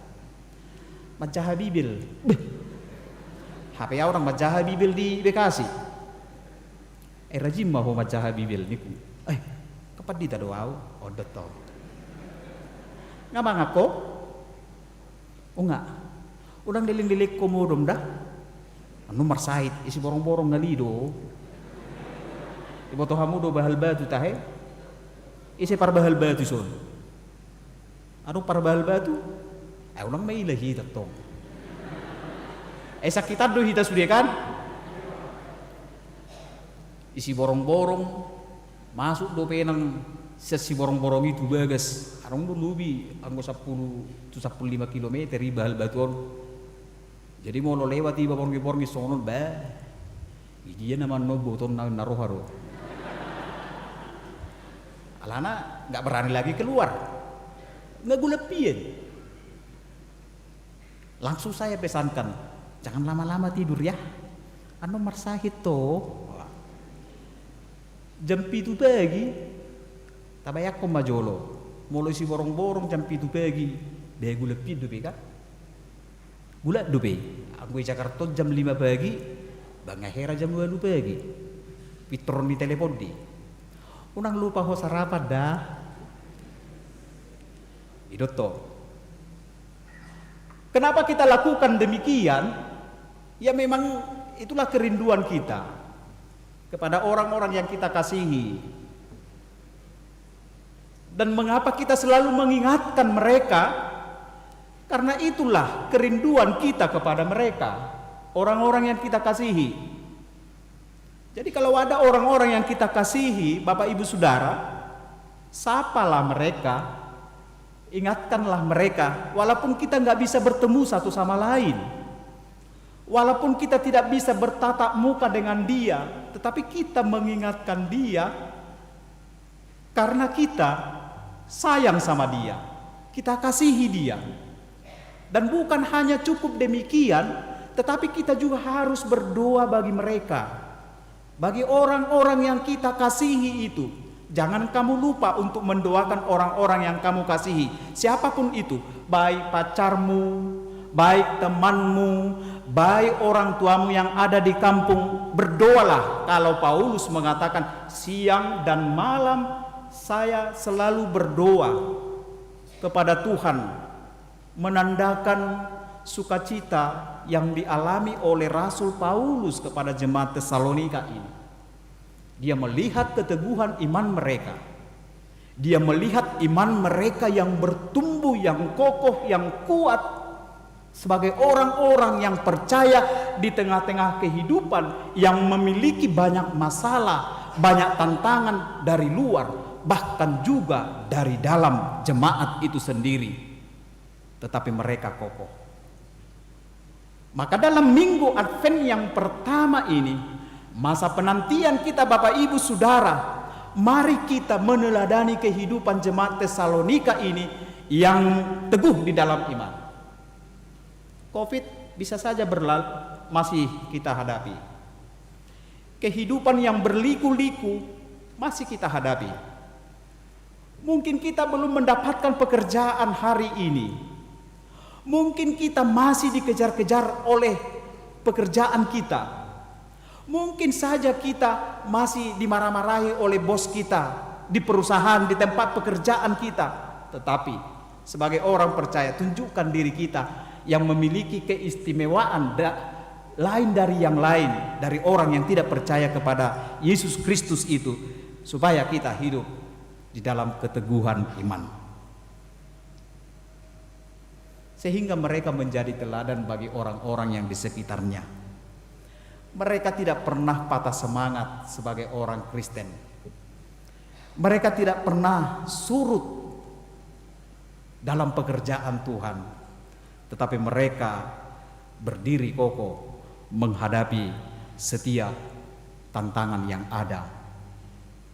Majah Bibil, HP orang Majah Bibil di Bekasi. Rajim mahu Majah Bibil niku. Kapan dita doau? Odot toh. Ngamang aku? Enggak. Udang diling-dilik komodom dah. Anu marsait isi borong-borong ngalido. Ibu toh hamu do bahal batu tahe. Isi par bahal batu son. Anu par bahal batu. Ulang may ilahi tatong. Sakitan do hita sudah kan? Isi borong-borong masuk do penang si borong-borong itu bagas. Arong do lubi anggo 10 to 15 km bahal batuan. Jadi mau lo lewat iba borong-borong sonon ba. Dia naman no boton na naroharo. Alana nggak berani lagi keluar. Nggak gulepien. Langsung saya pesankan, jangan lama-lama tidur ya. Anu marsahit toh. Jam 7 pagi, tabayak ko majolo. Mulai si borong-borong jam 7 pagi, deh gula pidu kan? Gula dobe. Aku di Jakarta jam 5 pagi, bang akhirnya jam 2 pagi. Pitron di telepon di. Unang lupa ho sarapan dah. Idoto. Kenapa kita lakukan demikian? Ya memang itulah kerinduan kita kepada orang-orang yang kita kasihi. Dan mengapa kita selalu mengingatkan mereka? Karena itulah kerinduan kita kepada mereka, orang-orang yang kita kasihi. Jadi kalau ada orang-orang yang kita kasihi, Bapak Ibu Saudara, sapalah mereka, ingatkanlah mereka, walaupun kita nggak bisa bertemu satu sama lain, walaupun kita tidak bisa bertatap muka dengan dia, tetapi kita mengingatkan dia karena kita sayang sama dia, kita kasihi dia. Dan bukan hanya cukup demikian, tetapi kita juga harus berdoa bagi mereka, bagi orang-orang yang kita kasihi itu. Jangan kamu lupa untuk mendoakan orang-orang yang kamu kasihi, siapapun itu, baik pacarmu, baik temanmu, baik orang tuamu yang ada di kampung. Berdoalah. Kalau Paulus mengatakan siang dan malam saya selalu berdoa kepada Tuhan, menandakan sukacita yang dialami oleh Rasul Paulus kepada jemaat Tesalonika ini. Dia melihat keteguhan iman mereka. Dia melihat iman mereka yang bertumbuh, yang kokoh, yang kuat, sebagai orang-orang yang percaya di tengah-tengah kehidupan yang memiliki banyak masalah, banyak tantangan dari luar, bahkan juga dari dalam jemaat itu sendiri. Tetapi mereka kokoh. Maka dalam minggu Advent yang pertama ini, masa penantian kita Bapak Ibu Saudara, mari kita meneladani kehidupan jemaat Tesalonika ini yang teguh di dalam iman. Covid bisa saja berlalu, masih kita hadapi. Kehidupan yang berliku-liku masih kita hadapi. Mungkin kita belum mendapatkan pekerjaan hari ini. Mungkin kita masih dikejar-kejar oleh pekerjaan kita. Mungkin saja kita masih dimarah-marahi oleh bos kita di perusahaan, di tempat pekerjaan kita. Tetapi sebagai orang percaya, tunjukkan diri kita yang memiliki keistimewaan lain dari yang lain, dari orang yang tidak percaya kepada Yesus Kristus itu, supaya kita hidup di dalam keteguhan iman, sehingga mereka menjadi teladan bagi orang-orang yang di sekitarnya. Mereka tidak pernah patah semangat sebagai orang Kristen. Mereka tidak pernah surut dalam pekerjaan Tuhan, tetapi mereka berdiri kokoh menghadapi setiap tantangan yang ada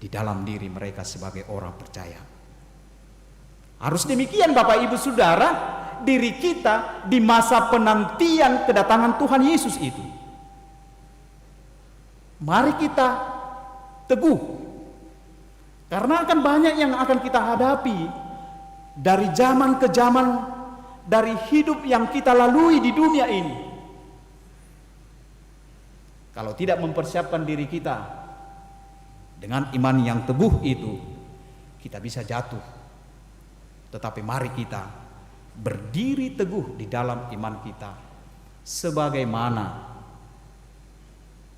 di dalam diri mereka sebagai orang percaya. Harus demikian Bapak Ibu Saudara, diri kita di masa penantian kedatangan Tuhan Yesus itu. Mari kita teguh, karena akan banyak yang akan kita hadapi dari zaman ke zaman, dari hidup yang kita lalui di dunia ini. Kalau tidak mempersiapkan diri kita dengan iman yang teguh itu, kita bisa jatuh. Tetapi mari kita berdiri teguh di dalam iman kita, sebagaimana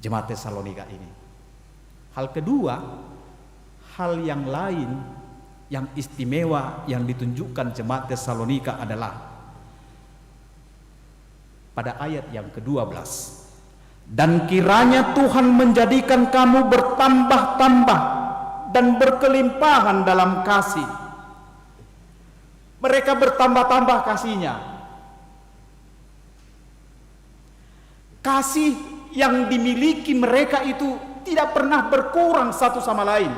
jemaat Tesalonika ini. Hal kedua, hal yang lain yang istimewa yang ditunjukkan jemaat Tesalonika adalah pada ayat yang ke-12. Dan kiranya Tuhan menjadikan kamu bertambah-tambah dan berkelimpahan dalam kasih. Mereka bertambah-tambah kasihnya. Kasih yang dimiliki mereka itu tidak pernah berkurang satu sama lain.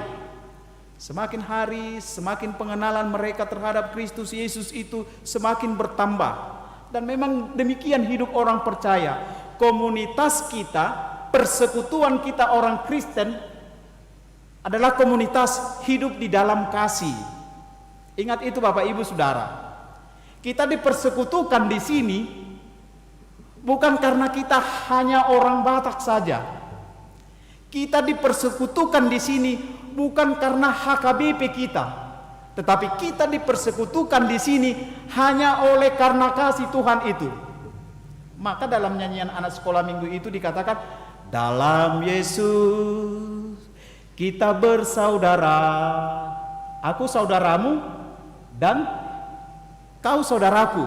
Semakin hari, semakin pengenalan mereka terhadap Kristus Yesus itu semakin bertambah. Dan memang demikian hidup orang percaya. Komunitas kita, persekutuan kita orang Kristen adalah komunitas hidup di dalam kasih. Ingat itu Bapak Ibu Saudara. Kita dipersekutukan di sini bukan karena kita hanya orang Batak saja. Kita dipersekutukan di sini bukan karena HKBP kita, tetapi kita dipersekutukan di sini hanya oleh karena kasih Tuhan itu. Maka dalam nyanyian anak sekolah minggu itu dikatakan, dalam Yesus kita bersaudara, aku saudaramu dan kau saudaraku.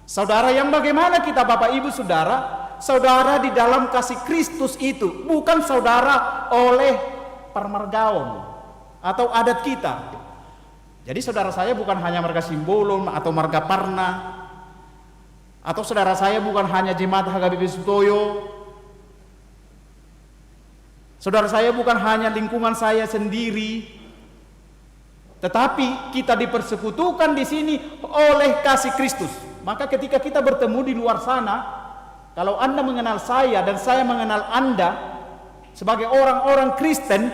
Saudara yang bagaimana kita Bapak Ibu Saudara? Saudara di dalam kasih Kristus itu, bukan saudara oleh permargaon atau adat kita. Jadi saudara saya bukan hanya marga Simbolon atau marga Parna, atau saudara saya bukan hanya jemaat HKBP Sutoyo. Saudara saya bukan hanya lingkungan saya sendiri, tetapi kita dipersekutukan di sini oleh kasih Kristus. Maka ketika kita bertemu di luar sana, kalau Anda mengenal saya dan saya mengenal Anda sebagai orang-orang Kristen,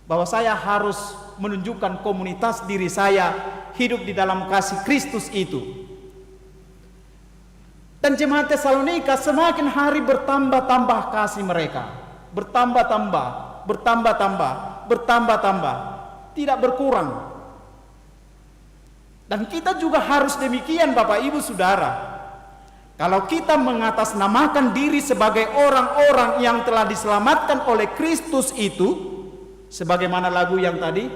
bahwa saya harus menunjukkan komunitas diri saya hidup di dalam kasih Kristus itu. Dan jemaat Tesalonika semakin hari bertambah-tambah kasih mereka, bertambah-tambah, bertambah-tambah, bertambah-tambah, tidak berkurang. Dan kita juga harus demikian Bapak Ibu Saudara. Kalau kita mengatasnamakan diri sebagai orang-orang yang telah diselamatkan oleh Kristus itu, sebagaimana lagu yang tadi,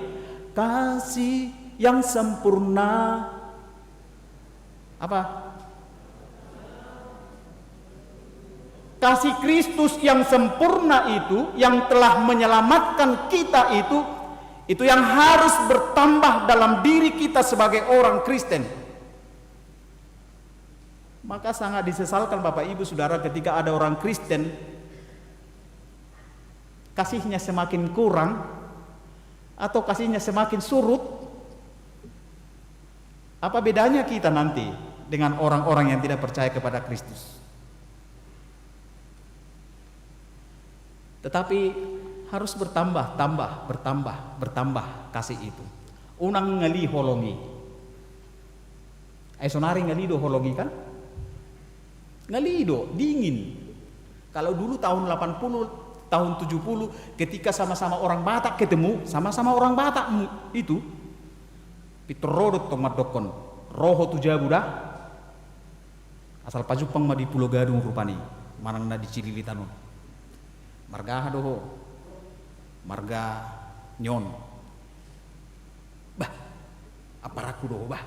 kasih yang sempurna, apa? Kasih Kristus yang sempurna itu, yang telah menyelamatkan kita itu yang harus bertambah dalam diri kita sebagai orang Kristen. Maka sangat disesalkan Bapak Ibu Saudara ketika ada orang Kristen kasihnya semakin kurang atau kasihnya semakin surut. Apa bedanya kita nanti dengan orang-orang yang tidak percaya kepada Kristus? Tetapi harus bertambah, bertambah kasih itu. Unang ngali holongi. Sonari ngali do holongi kan? Ngalido, dingin. Kalau dulu tahun 80, tahun 70 ketika sama-sama orang Batak ketemu, sama-sama orang Batak itu pitrodot tomat dokon, roho tujabu dah. Asal pajupang ma di Pulau Gadung rupani, manang na di Cililitan. Marga doho, marga nyon. Bah, aparaku doho bah.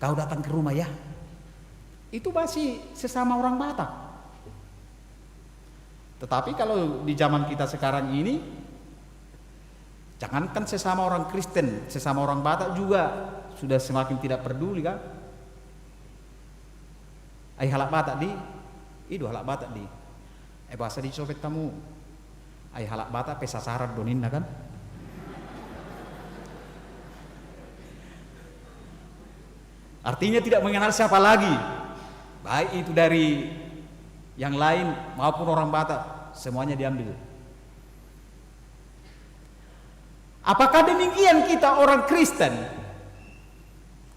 Kau datang ke rumah ya? Itu masih sesama orang Batak. Tetapi kalau di zaman kita sekarang ini, jangankan sesama orang Kristen, sesama orang Batak juga sudah semakin tidak peduli kan? Ai halak Batak di, itu halak Batak di. Bahasa di copet kamu, ai halak Batak pesasaran doninna kan? Artinya tidak mengenal siapa lagi. Baik itu dari yang lain maupun orang Batak, semuanya diambil. Apakah demikian kita orang Kristen?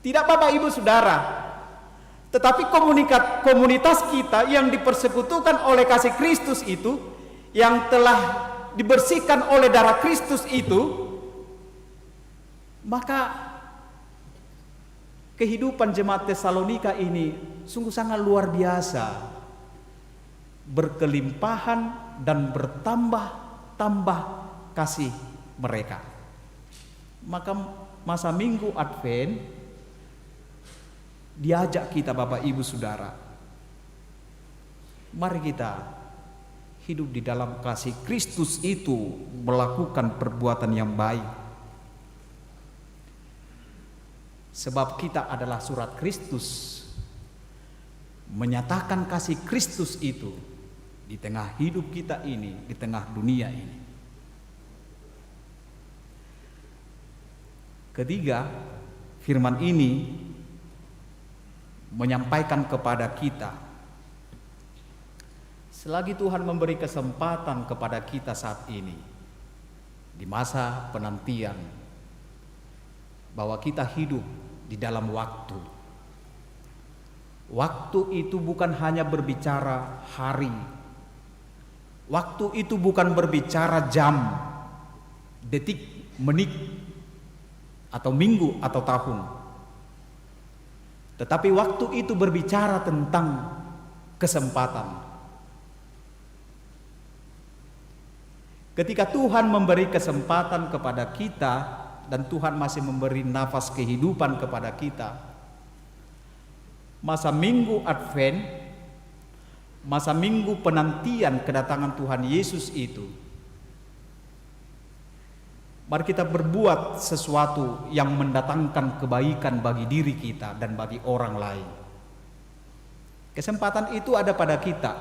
Tidak Bapak Ibu Saudara. Tetapi komunitas kita yang dipersekutukan oleh kasih Kristus itu, yang telah dibersihkan oleh darah Kristus itu, maka kehidupan jemaat Tesalonika ini sungguh sangat luar biasa, berkelimpahan dan bertambah-tambah kasih mereka. Maka masa Minggu Advent diajak kita Bapak Ibu Saudara, mari kita hidup di dalam kasih Kristus itu, melakukan perbuatan yang baik. Sebab kita adalah surat Kristus, menyatakan kasih Kristus itu di tengah hidup kita ini, di tengah dunia ini. Ketiga, firman ini menyampaikan kepada kita, selagi Tuhan memberi kesempatan kepada kita saat ini, di masa penantian, bahwa kita hidup di dalam waktu. Waktu itu bukan hanya berbicara hari. Waktu itu bukan berbicara jam, detik, menit. atau minggu atau tahun. Tetapi waktu itu berbicara tentang kesempatan. Ketika Tuhan memberi kesempatan kepada kita dan Tuhan masih memberi nafas kehidupan kepada kita, masa minggu Advent, masa minggu penantian kedatangan Tuhan Yesus itu, mari kita berbuat sesuatu yang mendatangkan kebaikan bagi diri kita dan bagi orang lain. Kesempatan itu ada pada kita.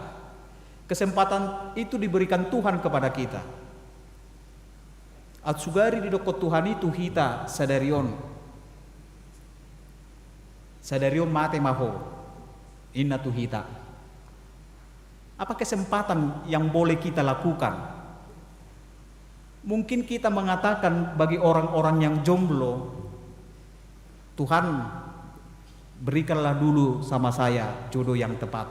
Kesempatan itu diberikan Tuhan kepada kita. Atsugari di doko Tuhan itu hita sadarion mate maho inna tu hita. Apa kesempatan yang boleh kita lakukan? Mungkin kita mengatakan bagi orang-orang yang jomblo, Tuhan berikanlah dulu sama saya jodoh yang tepat.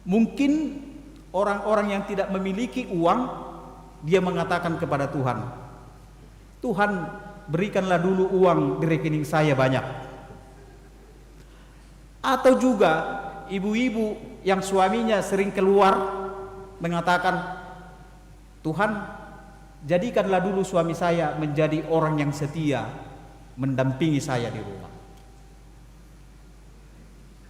Mungkin orang-orang yang tidak memiliki uang, dia mengatakan kepada Tuhan, Tuhan berikanlah dulu uang di rekening saya banyak. Atau juga ibu-ibu yang suaminya sering keluar mengatakan, Tuhan jadikanlah dulu suami saya menjadi orang yang setia mendampingi saya di rumah.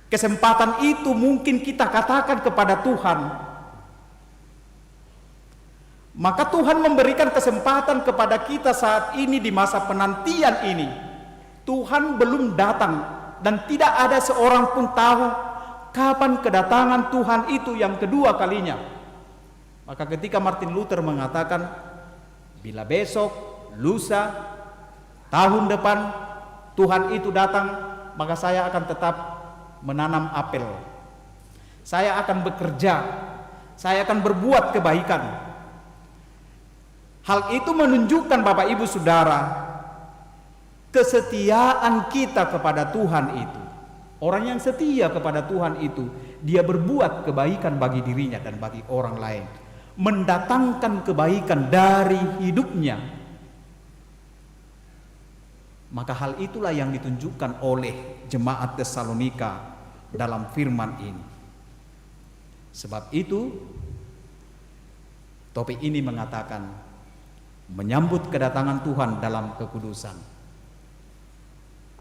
Kesempatan itu mungkin kita katakan kepada Tuhan. Maka Tuhan memberikan kesempatan kepada kita saat ini di masa penantian ini. Tuhan belum datang dan tidak ada seorang pun tahu kapan kedatangan Tuhan itu yang kedua kalinya. Maka ketika Martin Luther mengatakan, bila besok, lusa, tahun depan Tuhan itu datang, maka saya akan tetap menanam apel. Saya akan bekerja, saya akan berbuat kebaikan. Hal itu menunjukkan Bapak Ibu Saudara, kesetiaan kita kepada Tuhan itu. Orang yang setia kepada Tuhan itu, dia berbuat kebaikan bagi dirinya dan bagi orang lain, mendatangkan kebaikan dari hidupnya. Maka hal itulah yang ditunjukkan oleh jemaat Tesalonika dalam firman ini. Sebab itu topik ini mengatakan menyambut kedatangan Tuhan dalam kekudusan.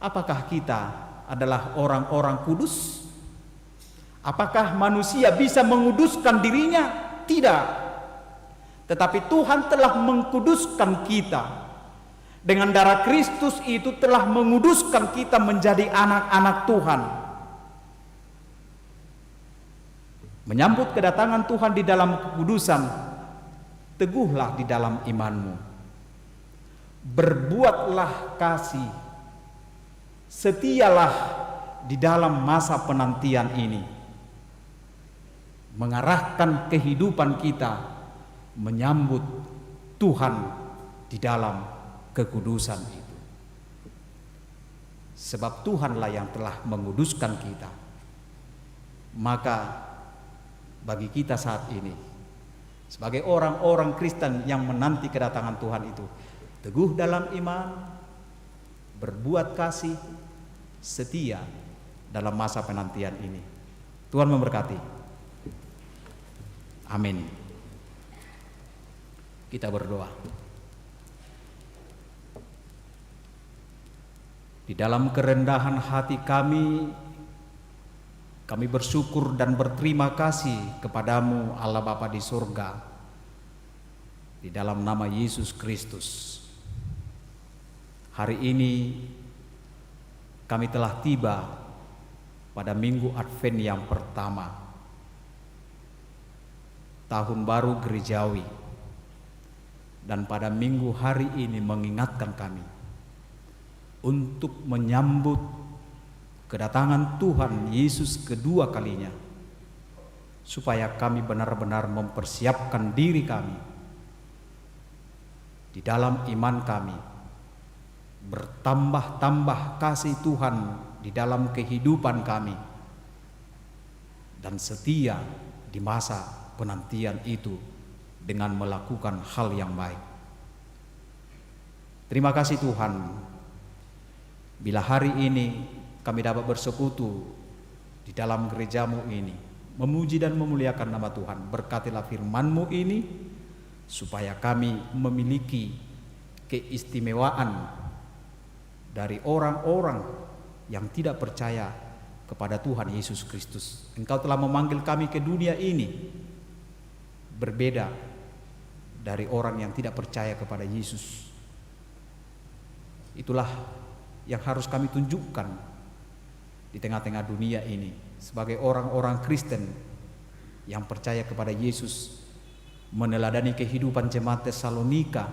Apakah kita adalah orang-orang kudus? Apakah manusia bisa menguduskan dirinya? Tidak. Tetapi Tuhan telah mengkuduskan kita. Dengan darah Kristus itu telah menguduskan kita menjadi anak-anak Tuhan. Menyambut kedatangan Tuhan di dalam kekudusan, teguhlah di dalam imanmu. Berbuatlah kasih. Setialah di dalam masa penantian ini. Mengarahkan kehidupan kita menyambut Tuhan di dalam kekudusan itu. Sebab Tuhanlah yang telah menguduskan kita. Maka bagi kita saat ini, sebagai orang-orang Kristen yang menanti kedatangan Tuhan itu, teguh dalam iman, berbuat kasih, setia dalam masa penantian ini. Tuhan memberkati. Amin. Kita berdoa. Di dalam kerendahan hati kami bersyukur dan berterima kasih kepadamu Allah Bapa di surga, di dalam nama Yesus Kristus. Hari ini kami telah tiba pada minggu Advent yang pertama, tahun baru gerejawi. Dan pada minggu hari ini mengingatkan kami untuk menyambut kedatangan Tuhan Yesus kedua kalinya, supaya kami benar-benar mempersiapkan diri kami di dalam iman kami, bertambah-tambah kasih Tuhan di dalam kehidupan kami, dan setia di masa penantian itu dengan melakukan hal yang baik. Terima kasih Tuhan, bila hari ini kami dapat bersekutu di dalam gereja-Mu ini, memuji dan memuliakan nama Tuhan. Berkatilah firman-Mu ini, supaya kami memiliki keistimewaan dari orang-orang yang tidak percaya kepada Tuhan Yesus Kristus. Engkau telah memanggil kami ke dunia ini berbeda dari orang yang tidak percaya kepada Yesus. Itulah yang harus kami tunjukkan di tengah-tengah dunia ini sebagai orang-orang Kristen yang percaya kepada Yesus, meneladani kehidupan jemaat Tesalonika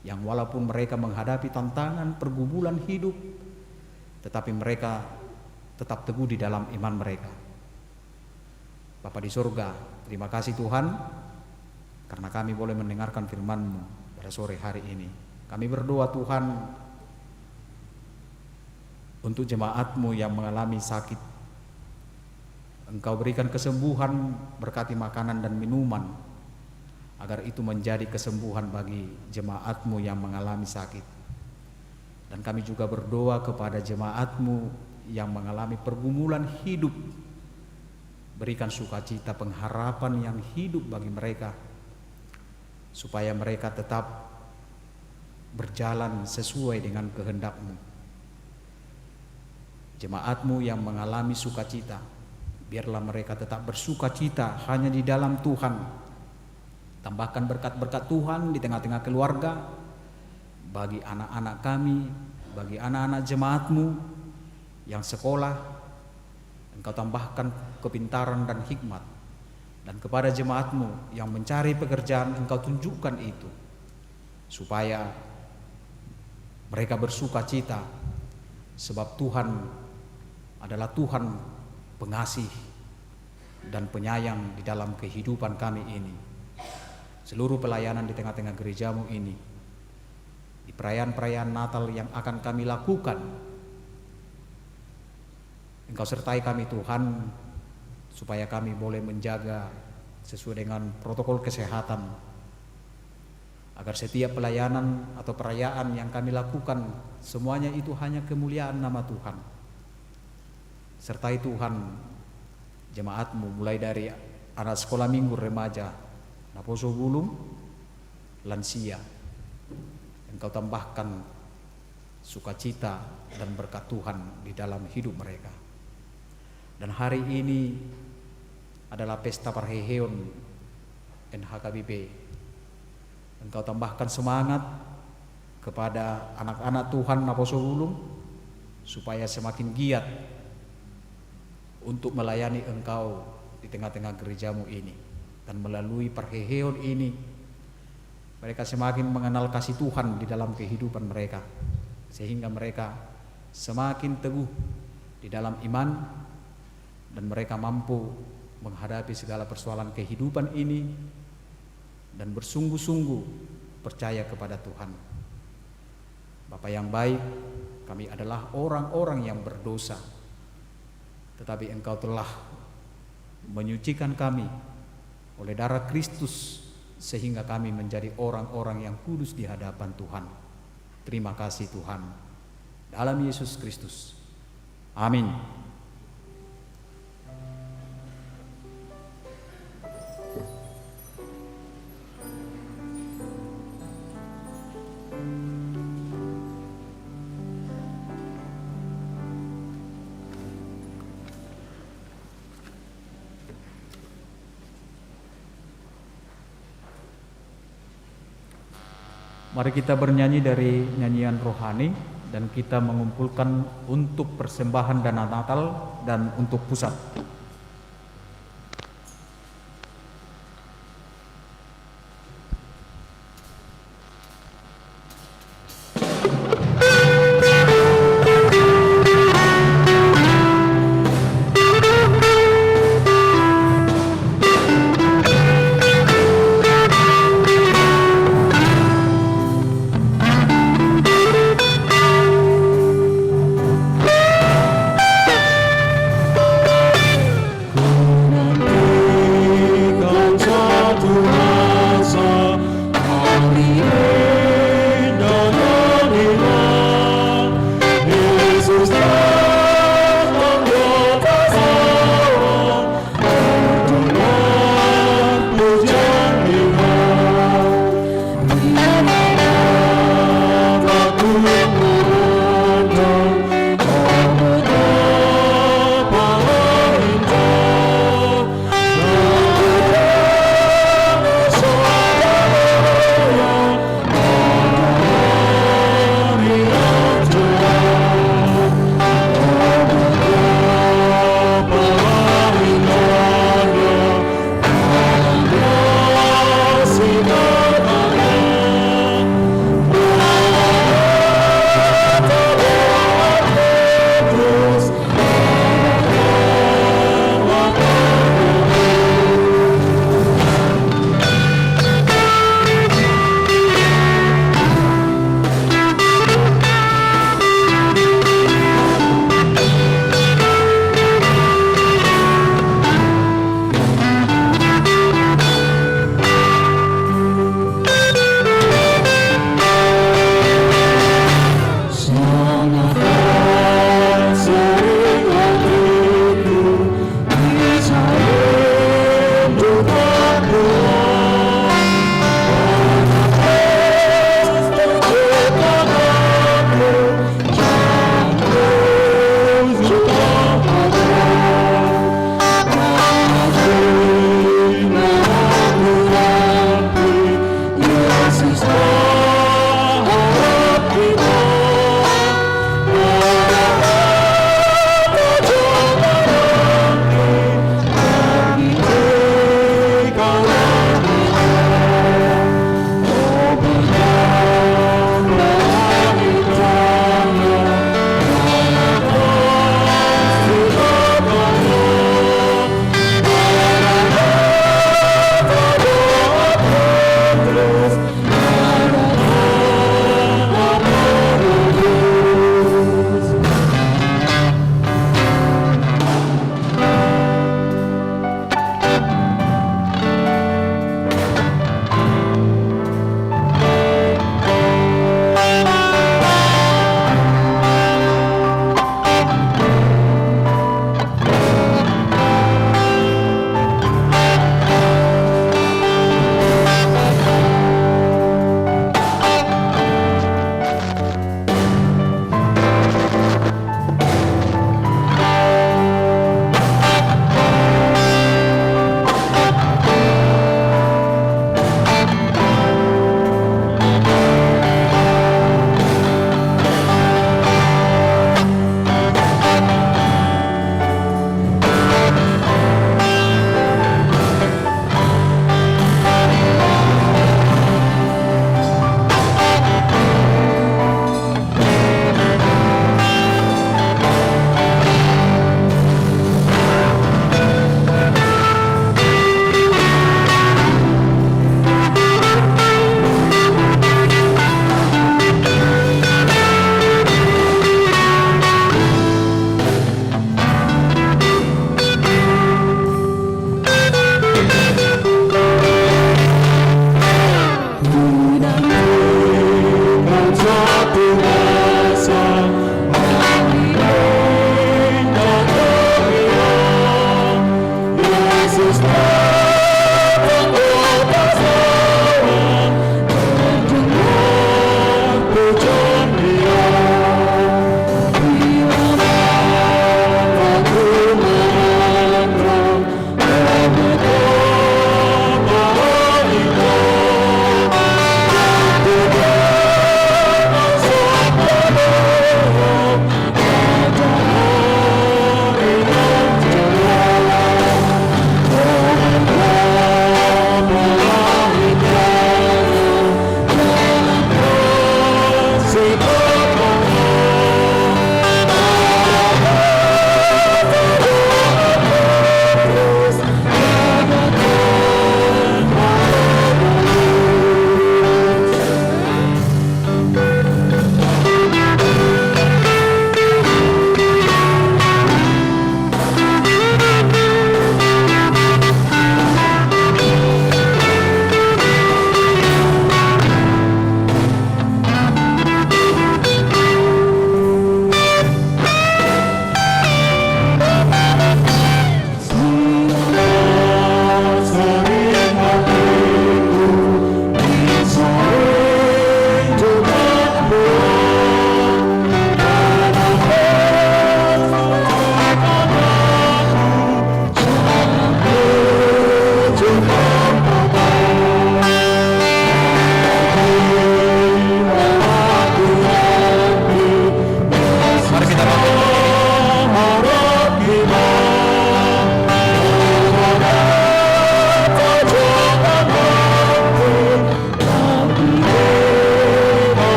yang walaupun mereka menghadapi tantangan pergumulan hidup, tetapi mereka tetap teguh di dalam iman mereka. Bapa di surga, terima kasih Tuhan karena kami boleh mendengarkan firman-Mu pada sore hari ini. Kami berdoa Tuhan untuk jemaat-Mu yang mengalami sakit. Engkau berikan kesembuhan, berkati makanan dan minuman, agar itu menjadi kesembuhan bagi jemaat-Mu yang mengalami sakit. Dan kami juga berdoa kepada jemaat-Mu yang mengalami pergumulan hidup. Berikan sukacita, pengharapan yang hidup bagi mereka, supaya mereka tetap berjalan sesuai dengan kehendak-Mu. Jemaat-Mu yang mengalami sukacita, biarlah mereka tetap bersukacita hanya di dalam Tuhan. Tambahkan berkat-berkat Tuhan di tengah-tengah keluarga, bagi anak-anak kami, bagi anak-anak jemaat-Mu yang sekolah. Engkau tambahkan kepintaran dan hikmat. Dan kepada jemaat-Mu yang mencari pekerjaan, Engkau tunjukkan itu, supaya mereka bersukacita, sebab Tuhan adalah Tuhan pengasih dan penyayang di dalam kehidupan kami ini. Seluruh pelayanan di tengah-tengah gereja-Mu ini, di perayaan-perayaan Natal yang akan kami lakukan, Engkau sertai kami Tuhan, supaya kami boleh menjaga sesuai dengan protokol kesehatan, agar setiap pelayanan atau perayaan yang kami lakukan, semuanya itu hanya kemuliaan nama Tuhan. Sertai Tuhan jemaat-Mu, mulai dari anak sekolah minggu, remaja, Naposo Bulung, lansia. Engkau tambahkan sukacita dan berkat Tuhan di dalam hidup mereka. Dan hari ini adalah pesta Parheheon NHKBP. Engkau tambahkan semangat kepada anak-anak Tuhan Naposo Bulung, supaya semakin giat untuk melayani Engkau di tengah-tengah gereja-Mu ini. Dan melalui Parheheon ini, mereka semakin mengenal kasih Tuhan di dalam kehidupan mereka, sehingga mereka semakin teguh di dalam iman, dan mereka mampu menghadapi segala persoalan kehidupan ini dan bersungguh-sungguh percaya kepada Tuhan. Bapa yang baik, kami adalah orang-orang yang berdosa, tetapi Engkau telah menyucikan kami oleh darah Kristus, sehingga kami menjadi orang-orang yang kudus di hadapan Tuhan. Terima kasih Tuhan, dalam Yesus Kristus. Amin. Mari kita bernyanyi dari nyanyian rohani, dan kita mengumpulkan untuk persembahan dana Natal dan untuk pusat.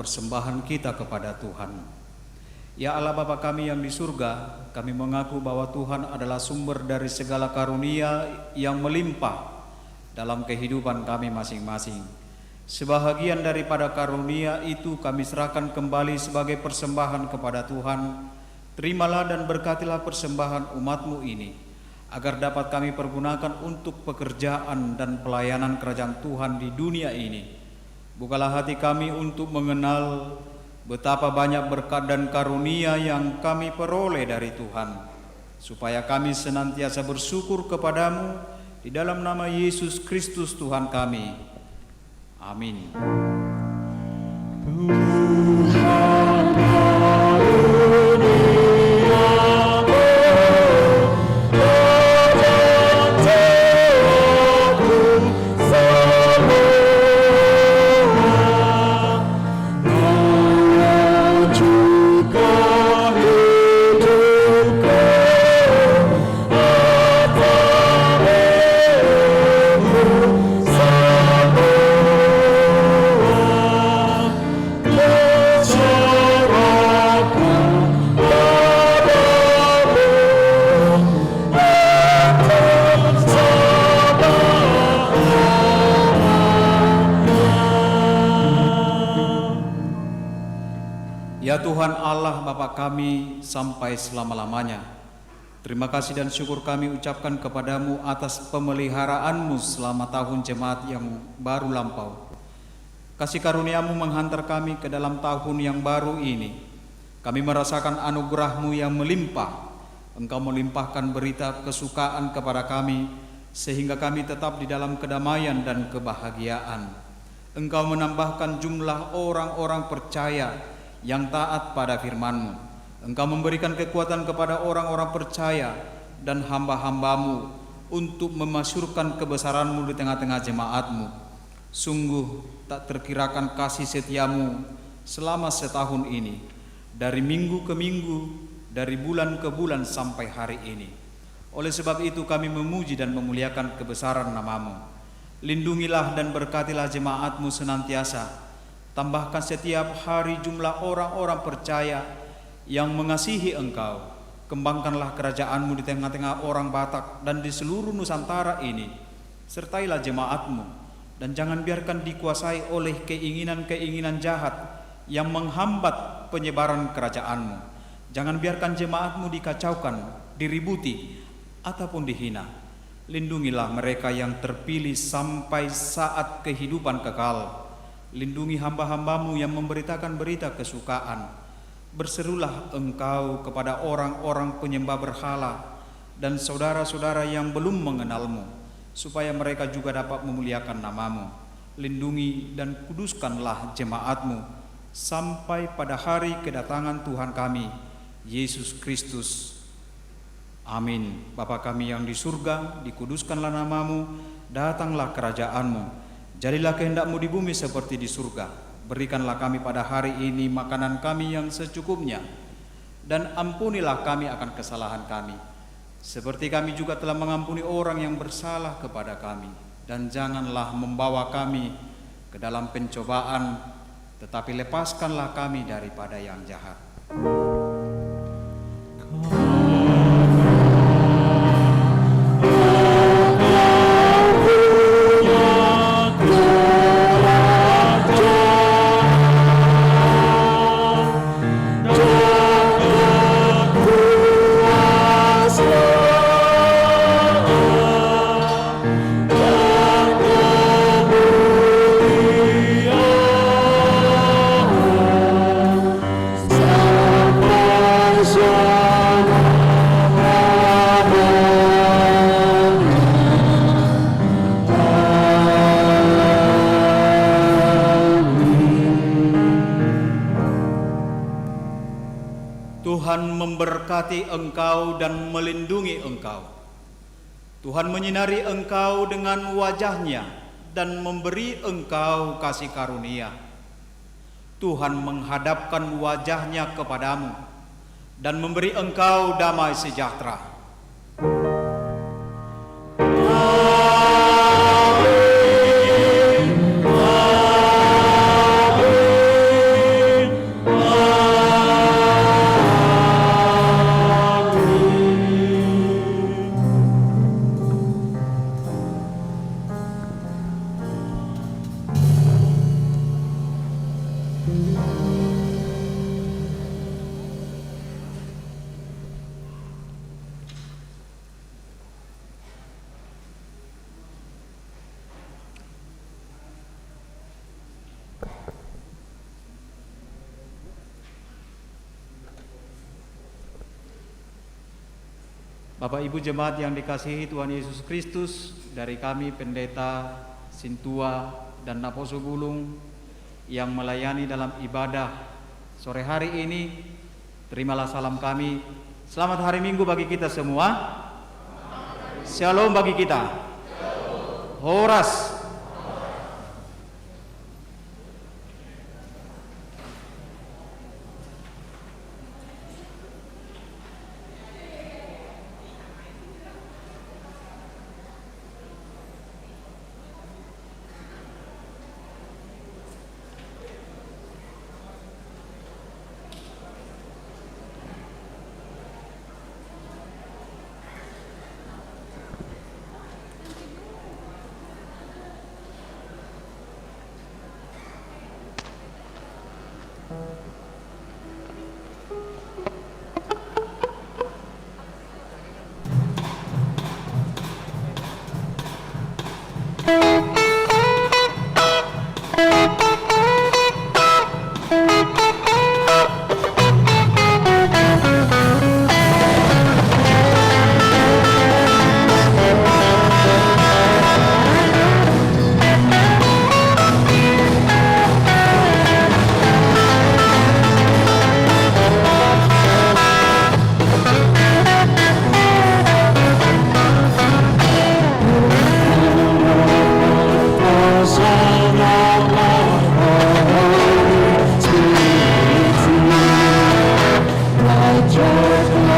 persembahan kita kepada Tuhan. Ya Allah Bapa kami yang di surga, kami mengaku bahwa Tuhan adalah sumber dari segala karunia yang melimpah dalam kehidupan kami masing-masing. Sebahagian daripada karunia itu kami serahkan kembali sebagai persembahan kepada Tuhan. Terimalah dan berkatilah persembahan umat-Mu ini, agar dapat kami pergunakan untuk pekerjaan dan pelayanan kerajaan Tuhan di dunia ini. Bukalah hati kami untuk mengenal betapa banyak berkat dan karunia yang kami peroleh dari Tuhan, supaya kami senantiasa bersyukur kepadamu di dalam nama Yesus Kristus Tuhan kami. Amin. Ya Tuhan Allah Bapa kami sampai selama-lamanya, terima kasih dan syukur kami ucapkan kepadamu atas pemeliharaan-Mu selama tahun jemaat yang baru lampau. Kasih karunia-Mu menghantar kami ke dalam tahun yang baru ini. Kami merasakan anugerah-Mu yang melimpah. Engkau melimpahkan berita kesukaan kepada kami, sehingga kami tetap di dalam kedamaian dan kebahagiaan. Engkau menambahkan jumlah orang-orang percaya yang taat pada firman-Mu. Engkau memberikan kekuatan kepada orang-orang percaya dan hamba-hamba-Mu untuk memasyurkan kebesaran-Mu di tengah-tengah jemaat-Mu. Sungguh tak terkirakan kasih setia-Mu selama setahun ini, dari minggu ke minggu, dari bulan ke bulan sampai hari ini. Oleh sebab itu kami memuji dan memuliakan kebesaran nama-Mu. Lindungilah dan berkatilah jemaat-Mu senantiasa. Tambahkan setiap hari jumlah orang-orang percaya yang mengasihi Engkau. Kembangkanlah kerajaan-Mu di tengah-tengah orang Batak dan di seluruh Nusantara ini. Sertailah jemaat-Mu dan jangan biarkan dikuasai oleh keinginan-keinginan jahat yang menghambat penyebaran kerajaan-Mu. Jangan biarkan jemaat-Mu dikacaukan, diributi, ataupun dihina. Lindungilah mereka yang terpilih sampai saat kehidupan kekal. Lindungi hamba-hamba-Mu yang memberitakan berita kesukaan. Berserulah Engkau kepada orang-orang penyembah berhala dan saudara-saudara yang belum mengenal-Mu, supaya mereka juga dapat memuliakan nama-Mu. Lindungi dan kuduskanlah jemaat-Mu sampai pada hari kedatangan Tuhan kami, Yesus Kristus. Amin. Bapa kami yang di surga, dikuduskanlah nama-Mu, datanglah kerajaan-Mu. Jadilah kehendak-Mu di bumi seperti di surga. Berikanlah kami pada hari ini makanan kami yang secukupnya, dan ampunilah kami akan kesalahan kami, seperti kami juga telah mengampuni orang yang bersalah kepada kami. Dan janganlah membawa kami ke dalam pencobaan, tetapi lepaskanlah kami daripada yang jahat. Tuhan memberkati engkau dan melindungi engkau. Tuhan menyinari engkau dengan wajah-Nya dan memberi engkau kasih karunia. Tuhan menghadapkan wajah-Nya kepadamu dan memberi engkau damai sejahtera. Bapak Ibu jemaat yang dikasihi Tuhan Yesus Kristus, dari kami Pendeta Sintua dan Naposo Bulung yang melayani dalam ibadah sore hari ini, terimalah salam kami. Selamat hari Minggu bagi kita semua. Shalom bagi kita. Horas. Joyful